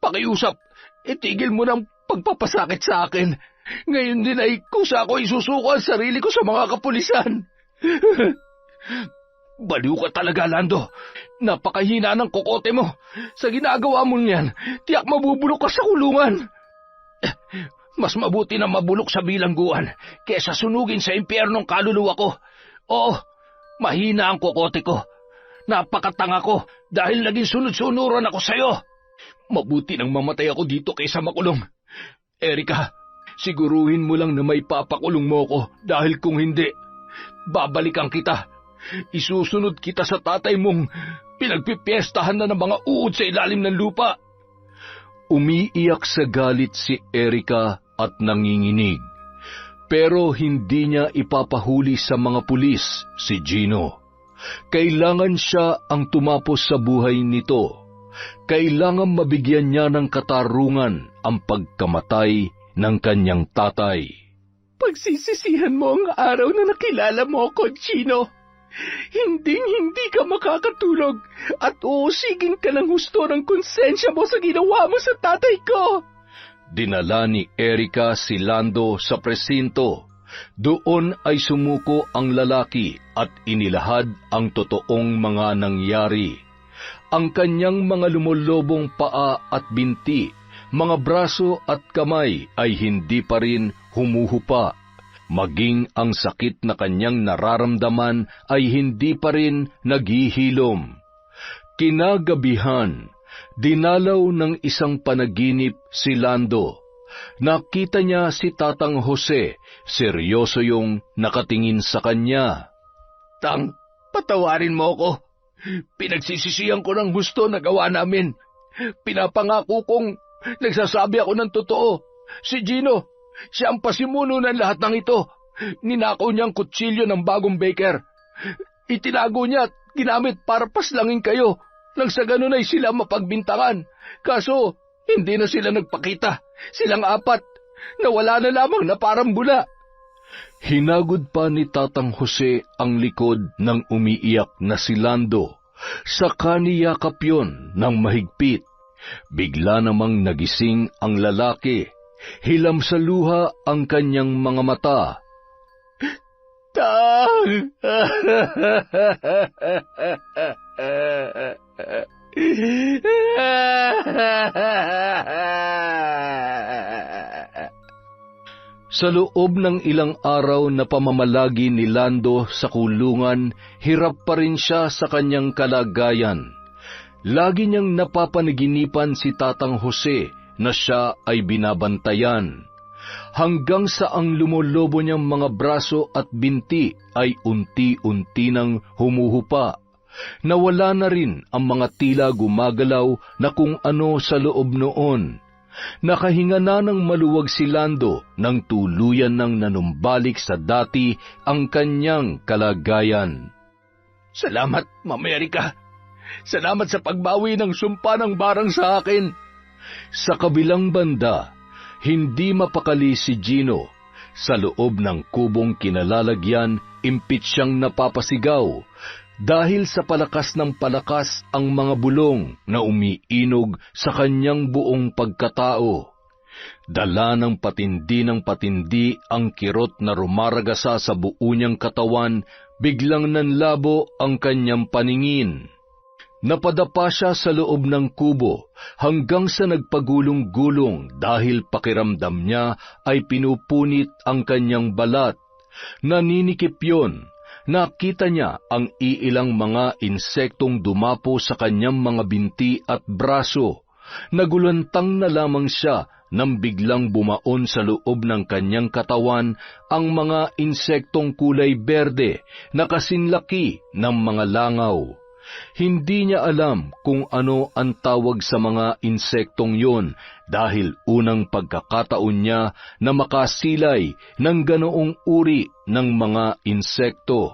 Pakiusap, itigil mo ng pagpapasakit sa akin. Ngayon din ay kusa ako isusuko ang sarili ko sa mga kapulisan. Baliw ka talaga, Lando. Napakahina ng kokote mo. Sa ginagawa mo niyan, tiyak mabubulok ka sa kulungan. Mas mabuti na mabulok sa bilangguan kesa sunugin sa impyernong kaluluwa ko. Oo, mahina ang kokote ko. Napakatanga ko dahil naging sunod-sunuran ako sa'yo. Mabuti nang mamatay ako dito kaysa makulong. Erika, siguruhin mo lang na may papakulong mo ko dahil kung hindi, babalikan kita. Isusunod kita sa tatay mong pinagpipiestahan na ng mga uod sa ilalim ng lupa. Umiiyak sa galit si Erika at nanginginig. Pero hindi niya ipapahuli sa mga pulis si Gino. Kailangan siya ang tumapos sa buhay nito. Kailangan mabigyan niya ng katarungan ang pagkamatay ng kanyang tatay. Pagsisisihan mo ang araw na nakilala mo ako, Gino. Hindi ka makakatulog at uusigin ka ng husto ng konsensya mo sa ginawa mo sa tatay ko. Dinala ni Erika si Lando sa presinto. Doon ay sumuko ang lalaki at inilahad ang totoong mga nangyari. Ang kanyang mga lumulobong paa at binti, mga braso at kamay ay hindi pa rin humuhupa. Maging ang sakit na kanyang nararamdaman ay hindi pa rin naghihilom. Kinagabihan, dinalaw ng isang panaginip si Lando. Nakita niya si Tatang Jose, seryoso yung nakatingin sa kanya. Tang, patawarin mo ako. Pinagsisisihan ko ng gusto na gawa namin. Pinapangako kong nagsasabi ako ng totoo. Si Gino, siya ang pasimuno ng lahat ng ito. Ninakaw niya ang kutsilyo ng bagong baker. Itinago niya at ginamit para paslangin kayo. Nang sa ganun ay sila mapagbintangan. Kaso, hindi na sila nagpakita. Silang apat. Nawala na lamang na parang bula. Hinagod pa ni Tatang Jose ang likod ng umiiyak na si Lando. Saka niyakap yun ng mahigpit. Bigla namang nagising ang lalaki. Hilam sa luha ang kanyang mga mata. Tang! Sa loob ng ilang araw na pamamalagi ni Lando sa kulungan, hirap pa rin siya sa kanyang kalagayan. Lagi niyang napapanaginipan si Tatang Jose na siya ay binabantayan. Hanggang sa ang lumolobo niyang mga braso at binti ay unti-unti nang humuhupa. Nawala na rin ang mga tila gumagalaw na kung ano sa loob noon. Nakahinga na ng maluwag si Lando nang tuluyan ng nanumbalik sa dati ang kanyang kalagayan. Salamat, Ma'am Erika. Salamat sa pagbawi ng sumpa ng barang sa akin. Sa kabilang banda, hindi mapakali si Gino. Sa loob ng kubong kinalalagyan, impit siyang napapasigaw. Dahil sa palakas ng palakas ang mga bulong na umiinog sa kanyang buong pagkatao. Dala ng patindi ang kirot na rumaragasa sa buo niyang katawan, biglang nanlabo ang kanyang paningin. Napadapa siya sa loob ng kubo hanggang sa nagpagulong-gulong dahil pakiramdam niya ay pinupunit ang kanyang balat. Naninikip yon. Nakita niya ang iilang mga insektong dumapo sa kanyang mga binti at braso. Nagulantang na lamang siya nang biglang bumaon sa loob ng kanyang katawan ang mga insektong kulay berde na kasinlaki ng mga langaw. Hindi niya alam kung ano ang tawag sa mga insektong yon dahil unang pagkakataon niya na makasilay ng ganoong uri ng mga insekto.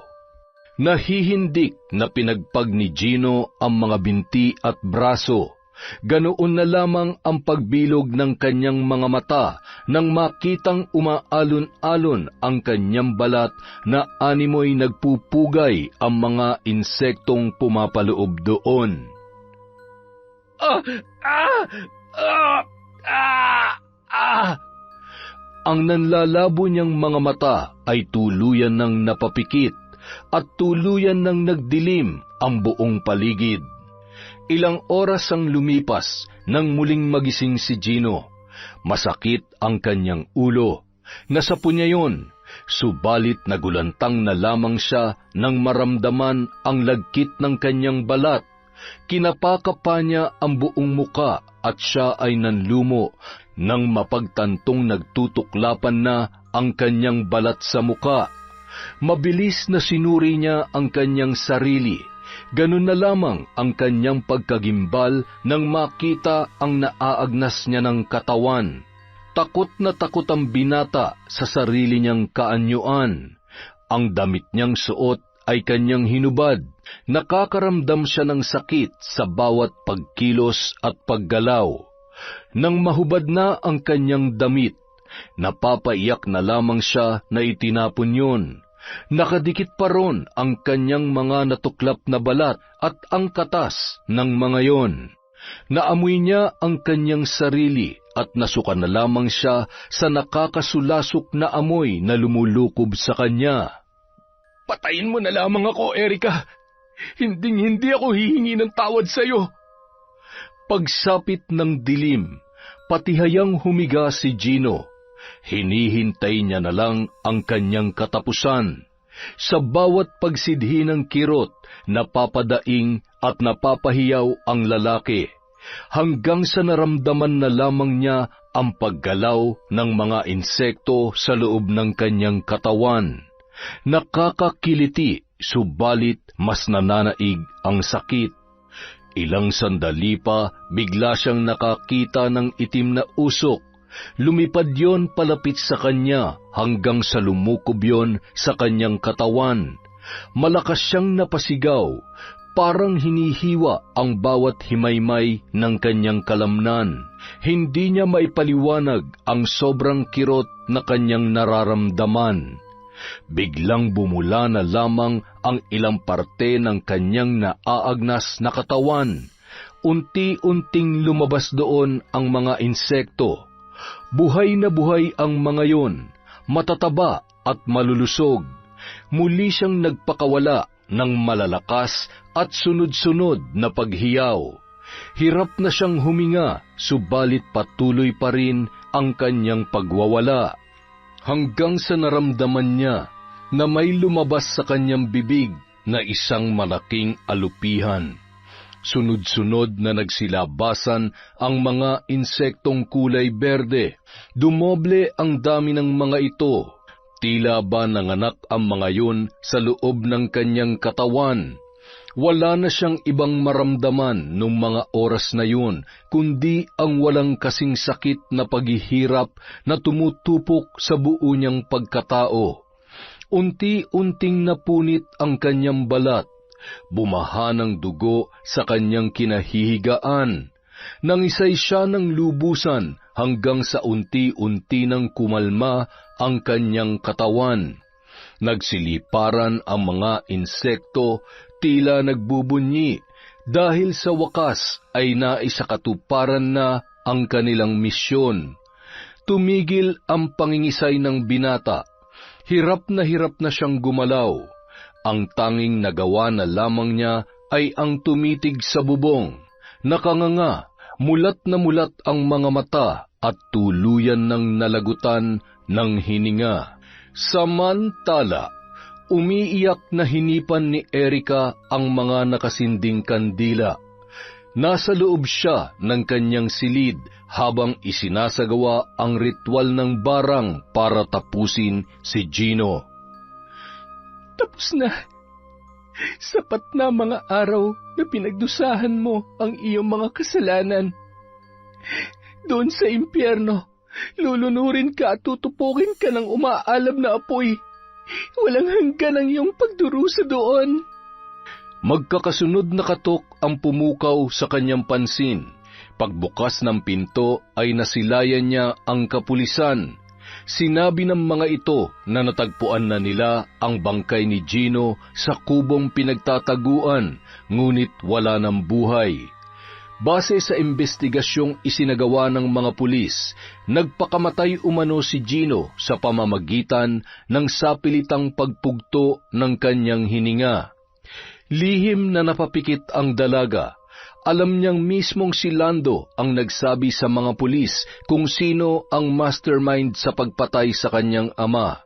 Nahihindik na pinagpag ni Gino ang mga binti at braso. Ganoon na lamang ang pagbilog ng kanyang mga mata nang makitang umaalon-alon ang kanyang balat na animoy nagpupugay ang mga insektong pumapaloob doon. Ang nanlalabo niyang mga mata ay tuluyan ng napapikit at tuluyan ng nagdilim ang buong paligid. Ilang oras ang lumipas nang muling magising si Gino. Masakit ang kanyang ulo. Nasapo niya yon, subalit nagulantang na lamang siya nang maramdaman ang lagkit ng kanyang balat. Kinapakapa niya ang buong muka at siya ay nanlumo nang mapagtantong nagtutuklapan na ang kanyang balat sa muka. Mabilis na sinuri niya ang kanyang sarili. Ganun na lamang ang kanyang pagkagimbal nang makita ang naaagnas niya ng katawan. Takot na takot ang binata sa sarili niyang kaanyuan. Ang damit niyang suot ay kanyang hinubad. Nakakaramdam siya ng sakit sa bawat pagkilos at paggalaw. Nang mahubad na ang kanyang damit, napapaiyak na lamang siya na itinapon yun. Nakadikit pa ron ang kanyang mga natuklap na balat at ang katas ng mga yon. Naamoy niya ang kanyang sarili at nasuka na lamang siya sa nakakasulasok na amoy na lumulukob sa kanya. Patayin mo na lamang ako, Erika. Hindi ako hihingi ng tawad sa iyo. Pagsapit ng dilim, patihayang humiga si Gino. Hinihintay niya na lang ang kanyang katapusan. Sa bawat pagsidhi ng kirot, napapadaing at napapahiyaw ang lalaki, hanggang sa naramdaman na lamang niya ang paggalaw ng mga insekto sa loob ng kanyang katawan. Nakakakiliti, subalit mas nananaig ang sakit. Ilang sandali pa, bigla siyang nakakita ng itim na usok. Lumipad yon palapit sa kanya hanggang sa lumukob yon sa kanyang katawan. Malakas siyang napasigaw, parang hinihiwa ang bawat himaymay ng kanyang kalamnan. Hindi niya maipaliwanag ang sobrang kirot na kanyang nararamdaman. Biglang bumula na lamang ang ilang parte ng kanyang naaagnas na katawan. unti-unting lumabas doon ang mga insekto. Buhay na buhay ang mga yun, matataba at malulusog. Muli siyang nagpakawala ng malalakas at sunod-sunod na paghiyaw. Hirap na siyang huminga, subalit patuloy pa rin ang kanyang pagwawala. Hanggang sa naramdaman niya na may lumabas sa kanyang bibig na isang malaking alupihan. Sunod-sunod na nagsilabasan ang mga insektong kulay berde. Dumoble ang dami ng mga ito. Tila ba nanganak ang mga yun sa loob ng kanyang katawan. Wala na siyang ibang maramdaman nung mga oras na yun, kundi ang walang kasing sakit na paghihirap na tumutupok sa buo niyang pagkatao. Unti-unting napunit ang kanyang balat. Bumaha ng dugo sa kanyang kinahihigaan. Nangisay siya ng lubusan hanggang sa unti-unti nang kumalma ang kanyang katawan. Nagsiliparan ang mga insekto, tila nagbubunyi, dahil sa wakas ay naisakatuparan na ang kanilang misyon. Tumigil ang pangingisay ng binata. Hirap na siyang gumalaw. Ang tanging nagawa na lamang niya ay ang tumitig sa bubong. Nakanganga, mulat na mulat ang mga mata at tuluyan ng nalagutan ng hininga. Samantala, umiiyak na hinipan ni Erika ang mga nakasinding kandila. Nasa loob siya ng kanyang silid habang isinasagawa ang ritual ng barang para tapusin si Gino. Tapos na. Sapat na mga araw na pinagdusahan mo ang iyong mga kasalanan. Doon sa impyerno, lulunurin ka at tutupukin ka ng umaalab na apoy. Walang hanggan ang iyong pagdurusa doon. Magkakasunod na katok ang pumukaw sa kanyang pansin. Pagbukas ng pinto ay nasilayan niya ang kapulisan. Sinabi ng mga ito na natagpuan na nila ang bangkay ni Gino sa kubong pinagtataguan, ngunit wala ng buhay. Base sa investigasyong isinagawa ng mga pulis, nagpakamatay umano si Gino sa pamamagitan ng sapilitang pagpugto ng kanyang hininga. Lihim na napapikit ang dalaga. Alam niyang mismong si Lando ang nagsabi sa mga pulis kung sino ang mastermind sa pagpatay sa kanyang ama.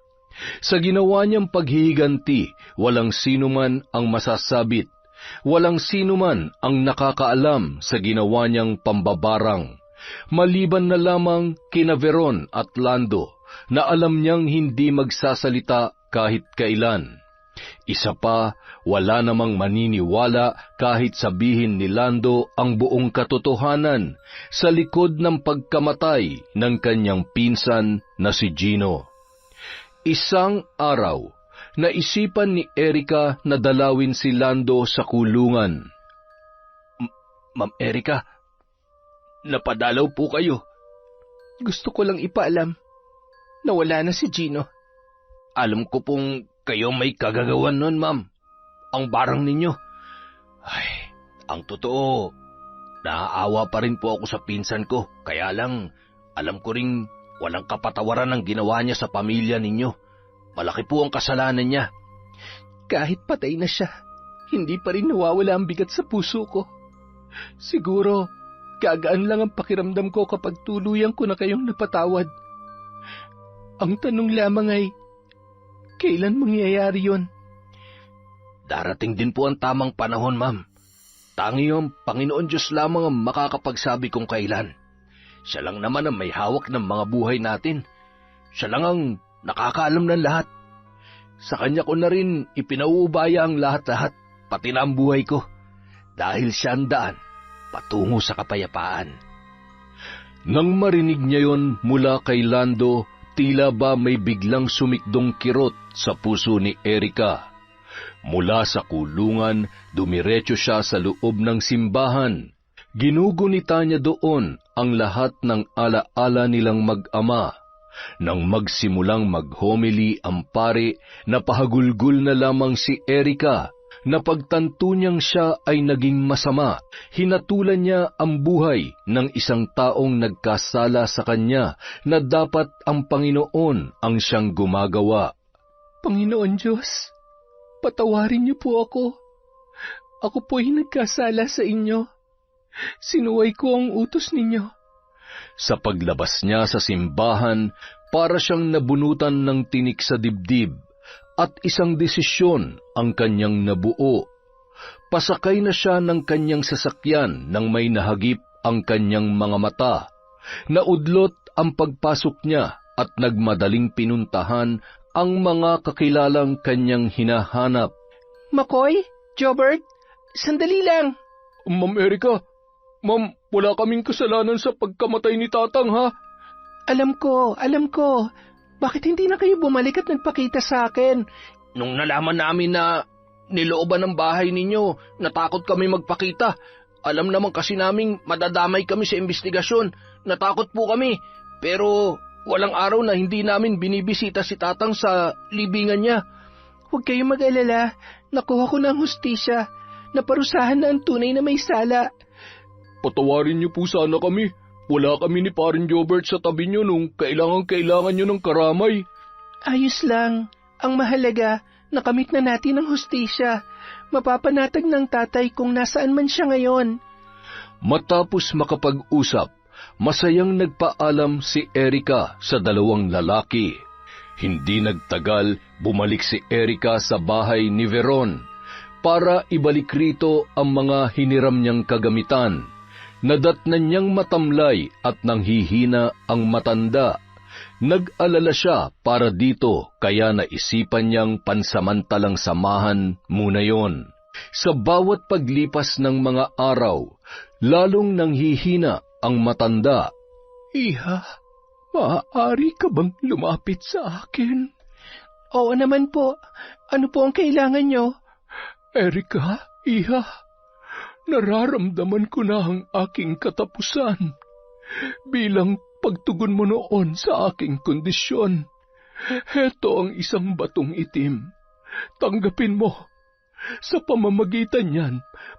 Sa ginawa niyang paghihiganti, walang sino man ang masasabit. Walang sino man ang nakakaalam sa ginawa niyang pambabarang. Maliban na lamang kina Veron at Lando na alam niyang hindi magsasalita kahit kailan. Isa pa, wala namang maniniwala kahit sabihin ni Lando ang buong katotohanan sa likod ng pagkamatay ng kanyang pinsan na si Gino. Isang araw, naisipan ni Erika na dalawin si Lando sa kulungan. Ma'am Erika, napadalaw po kayo. Gusto ko lang ipaalam na wala na si Gino. Alam ko pong kayo may kagagawan nun, ma'am. Ang barang ninyo. Ay, ang totoo, naaawa pa rin po ako sa pinsan ko. Kaya lang, alam ko ring walang kapatawaran ang ginawa niya sa pamilya ninyo. Malaki po ang kasalanan niya. Kahit patay na siya, hindi pa rin nawawala ang bigat sa puso ko. Siguro, gagaan lang ang pakiramdam ko kapag tuluyan ko na kayong napatawad. Ang tanong lamang ay, kailan mangyayari yun? Darating din po ang tamang panahon, ma'am. Tangi ang Panginoon Diyos lamang ang makakapagsabi kung kailan. Siya lang naman ang may hawak ng mga buhay natin. Siya lang ang nakakaalam ng lahat. Sa Kanya ko na rin ipinauubaya ang lahat-lahat, pati na ang buhay ko. Dahil siya ang daan, patungo sa kapayapaan. Nang marinig niya yon mula kay Lando, tila ba may biglang sumikdong kirot sa puso ni Erika. Mula sa kulungan, dumiretso siya sa loob ng simbahan. Ginugunita niya doon ang lahat ng alaala nilang mag-ama. Nang magsimulang mag-homily ang pare, napahagulgul na lamang si Erika. Napagtanto niyang siya ay naging masama, hinatulan niya ang buhay ng isang taong nagkasala sa kanya na dapat ang Panginoon ang siyang gumagawa. Panginoon Diyos, patawarin niyo po ako. Ako po'y nagkasala sa inyo. Sinuway ko ang utos ninyo. Sa paglabas niya sa simbahan, para siyang nabunutan ng tinik sa dibdib, at isang desisyon ang kanyang nabuo. Pasakay na siya ng kanyang sasakyan nang may nahagip ang kanyang mga mata. Naudlot ang pagpasok niya at nagmadaling pinuntahan ang mga kakilalang kanyang hinahanap. McCoy? Jobert? Sandali lang. Ma'am Erika, ma'am, wala kaming kasalanan sa pagkamatay ni Tatang, ha? Alam ko. Bakit hindi na kayo bumalik at nagpakita sa akin? Nung nalaman namin na nilooban ng bahay ninyo, natakot kami magpakita. Alam naman kasi naming madadamay kami sa investigasyon. Natakot po kami. Pero walang araw na hindi namin binibisita si Tatang sa libingan niya. Huwag kayong mag-alala. Nakuha ko ng hustisya. Naparusahan na ang tunay na may sala. Patawarin niyo po sana kami. Wala kami ni Parin Jobert sa tabi niyo nung kailangan niyo ng karamay. Ayos lang. Ang mahalaga, nakamit na natin ang hustisya. Mapapanatag ng tatay kung nasaan man siya ngayon. Matapos makapag-usap, masayang nagpaalam si Erika sa dalawang lalaki. Hindi nagtagal, bumalik si Erika sa bahay ni Veron para ibalik rito ang mga hiniram niyang kagamitan. Nadatnan niyang matamlay at nanghihina ang matanda. Nag-alala siya para dito kaya naisipan niyang pansamantalang samahan muna yon. Sa bawat paglipas ng mga araw, lalong nanghihina ang matanda. Iha, maaari ka bang lumapit sa akin? Oo naman po. Ano po ang kailangan niyo? Erika, iha. Nararamdaman ko na ang aking katapusan bilang pagtugon mo noon sa aking kondisyon. Heto ang isang batong itim. Tanggapin mo. Sa pamamagitan niyan,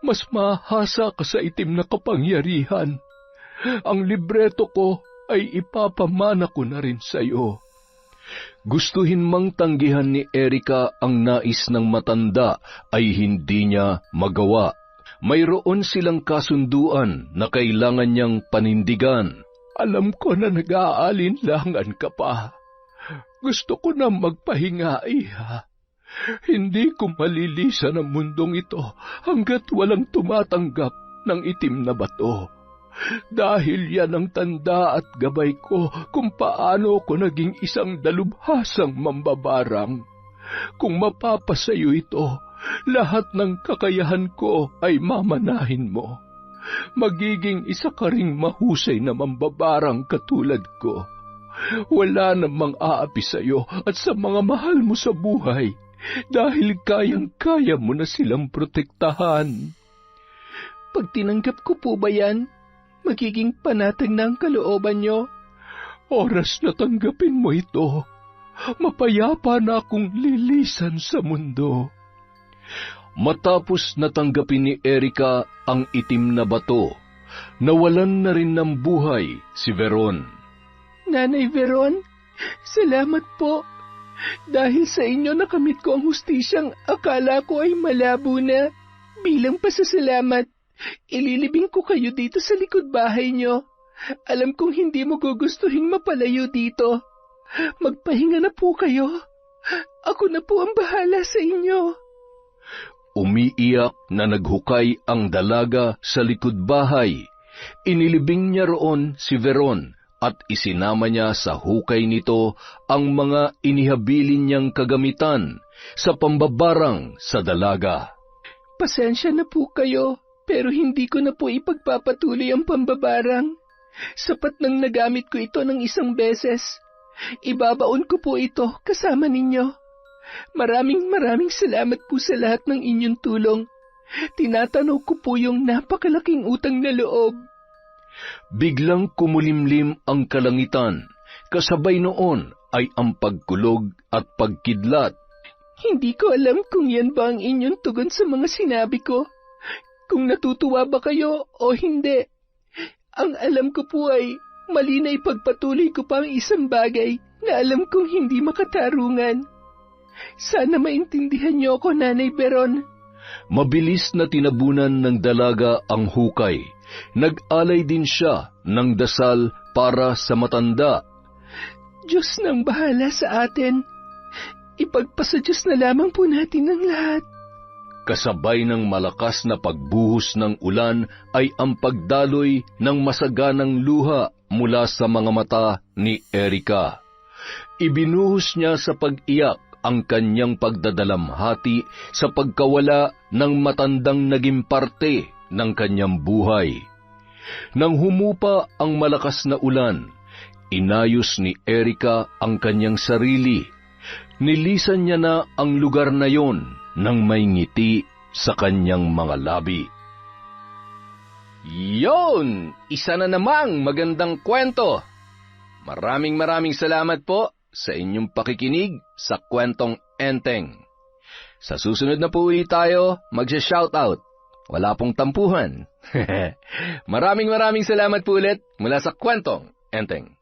mas mahasa ka sa itim na kapangyarihan. Ang libreto ko ay ipapamana ko na rin sa iyo. Gustuhin mang tanggihan ni Erika ang nais ng matanda ay hindi niya magawa. Mayroon silang kasunduan na kailangan niyang panindigan. Alam ko na nag-aalinlangan ka pa. Gusto ko na magpahinga, iha. Hindi ko malilisan ang mundong ito hanggat walang tumatanggap ng itim na bato. Dahil yan ang tanda at gabay ko kung paano ko naging isang dalubhasang mambabarang. Kung mapapasayo ito, lahat ng kakayahan ko ay mamanahin mo. Magiging isa ka ring mahusay na mambabarang katulad ko. Wala namang aapi sa iyo at sa mga mahal mo sa buhay dahil kayang-kaya mo na silang protektahan. Pag tinanggap ko po ba yan, magiging panatag na ang kalooban niyo? Oras na tanggapin mo ito, mapayapa na akong lilisan sa mundo. Matapos natanggapin ni Erika ang itim na bato, nawalan na rin ng buhay si Veron. Nanay Veron, salamat po. Dahil sa inyo nakamit ko ang hustisyang akala ko ay malabo na. Bilang pasasalamat, ililibing ko kayo dito sa likod bahay niyo. Alam kong hindi mo gugustuhin mapalayo dito. Magpahinga na po kayo. Ako na po ang bahala sa inyo. Umiiyak na naghukay ang dalaga sa likod bahay. Inilibing niya roon si Veron at isinama niya sa hukay nito ang mga inihabilin niyang kagamitan sa pambabarang sa dalaga. Pasensya na po kayo, pero hindi ko na po ipagpapatuloy ang pambabarang. Sapat nang nagamit ko ito ng isang beses. Ibabaon ko po ito kasama ninyo. Maraming salamat po sa lahat ng inyong tulong. Tinatanaw ko po yung napakalaking utang na loob. Biglang kumulimlim ang kalangitan. Kasabay noon ay ang pagkulog at pagkidlat. Hindi ko alam kung yan ba ang inyong tugon sa mga sinabi ko. Kung natutuwa ba kayo o hindi. Ang alam ko po ay mali na ipagpatuloy ko pa ang isang bagay na alam kong hindi makatarungan. Sana maintindihan niyo ako, Nanay Beron. Mabilis na tinabunan ng dalaga ang hukay. Nag-alay din siya ng dasal para sa matanda. Diyos nang bahala sa atin. Ipagpasa Diyos na lamang po natin ang lahat. Kasabay ng malakas na pagbuhos ng ulan ay ang pagdaloy ng masaganang luha mula sa mga mata ni Erika. Ibinuhos niya sa pag-iyak ang kanyang pagdadalamhati sa pagkawala ng matandang naging parte ng kanyang buhay. Nang humupa ang malakas na ulan, inayos ni Erika ang kanyang sarili. Nilisan niya na ang lugar na yon nang may ngiti sa kanyang mga labi. Yon! Isa na namang magandang kwento. Maraming salamat po sa inyong pakikinig sa Kwentong Enteng. Sa susunod na po ulit tayo magsha-shoutout. Wala pong tampuhan. Maraming salamat po ulit mula sa Kwentong Enteng.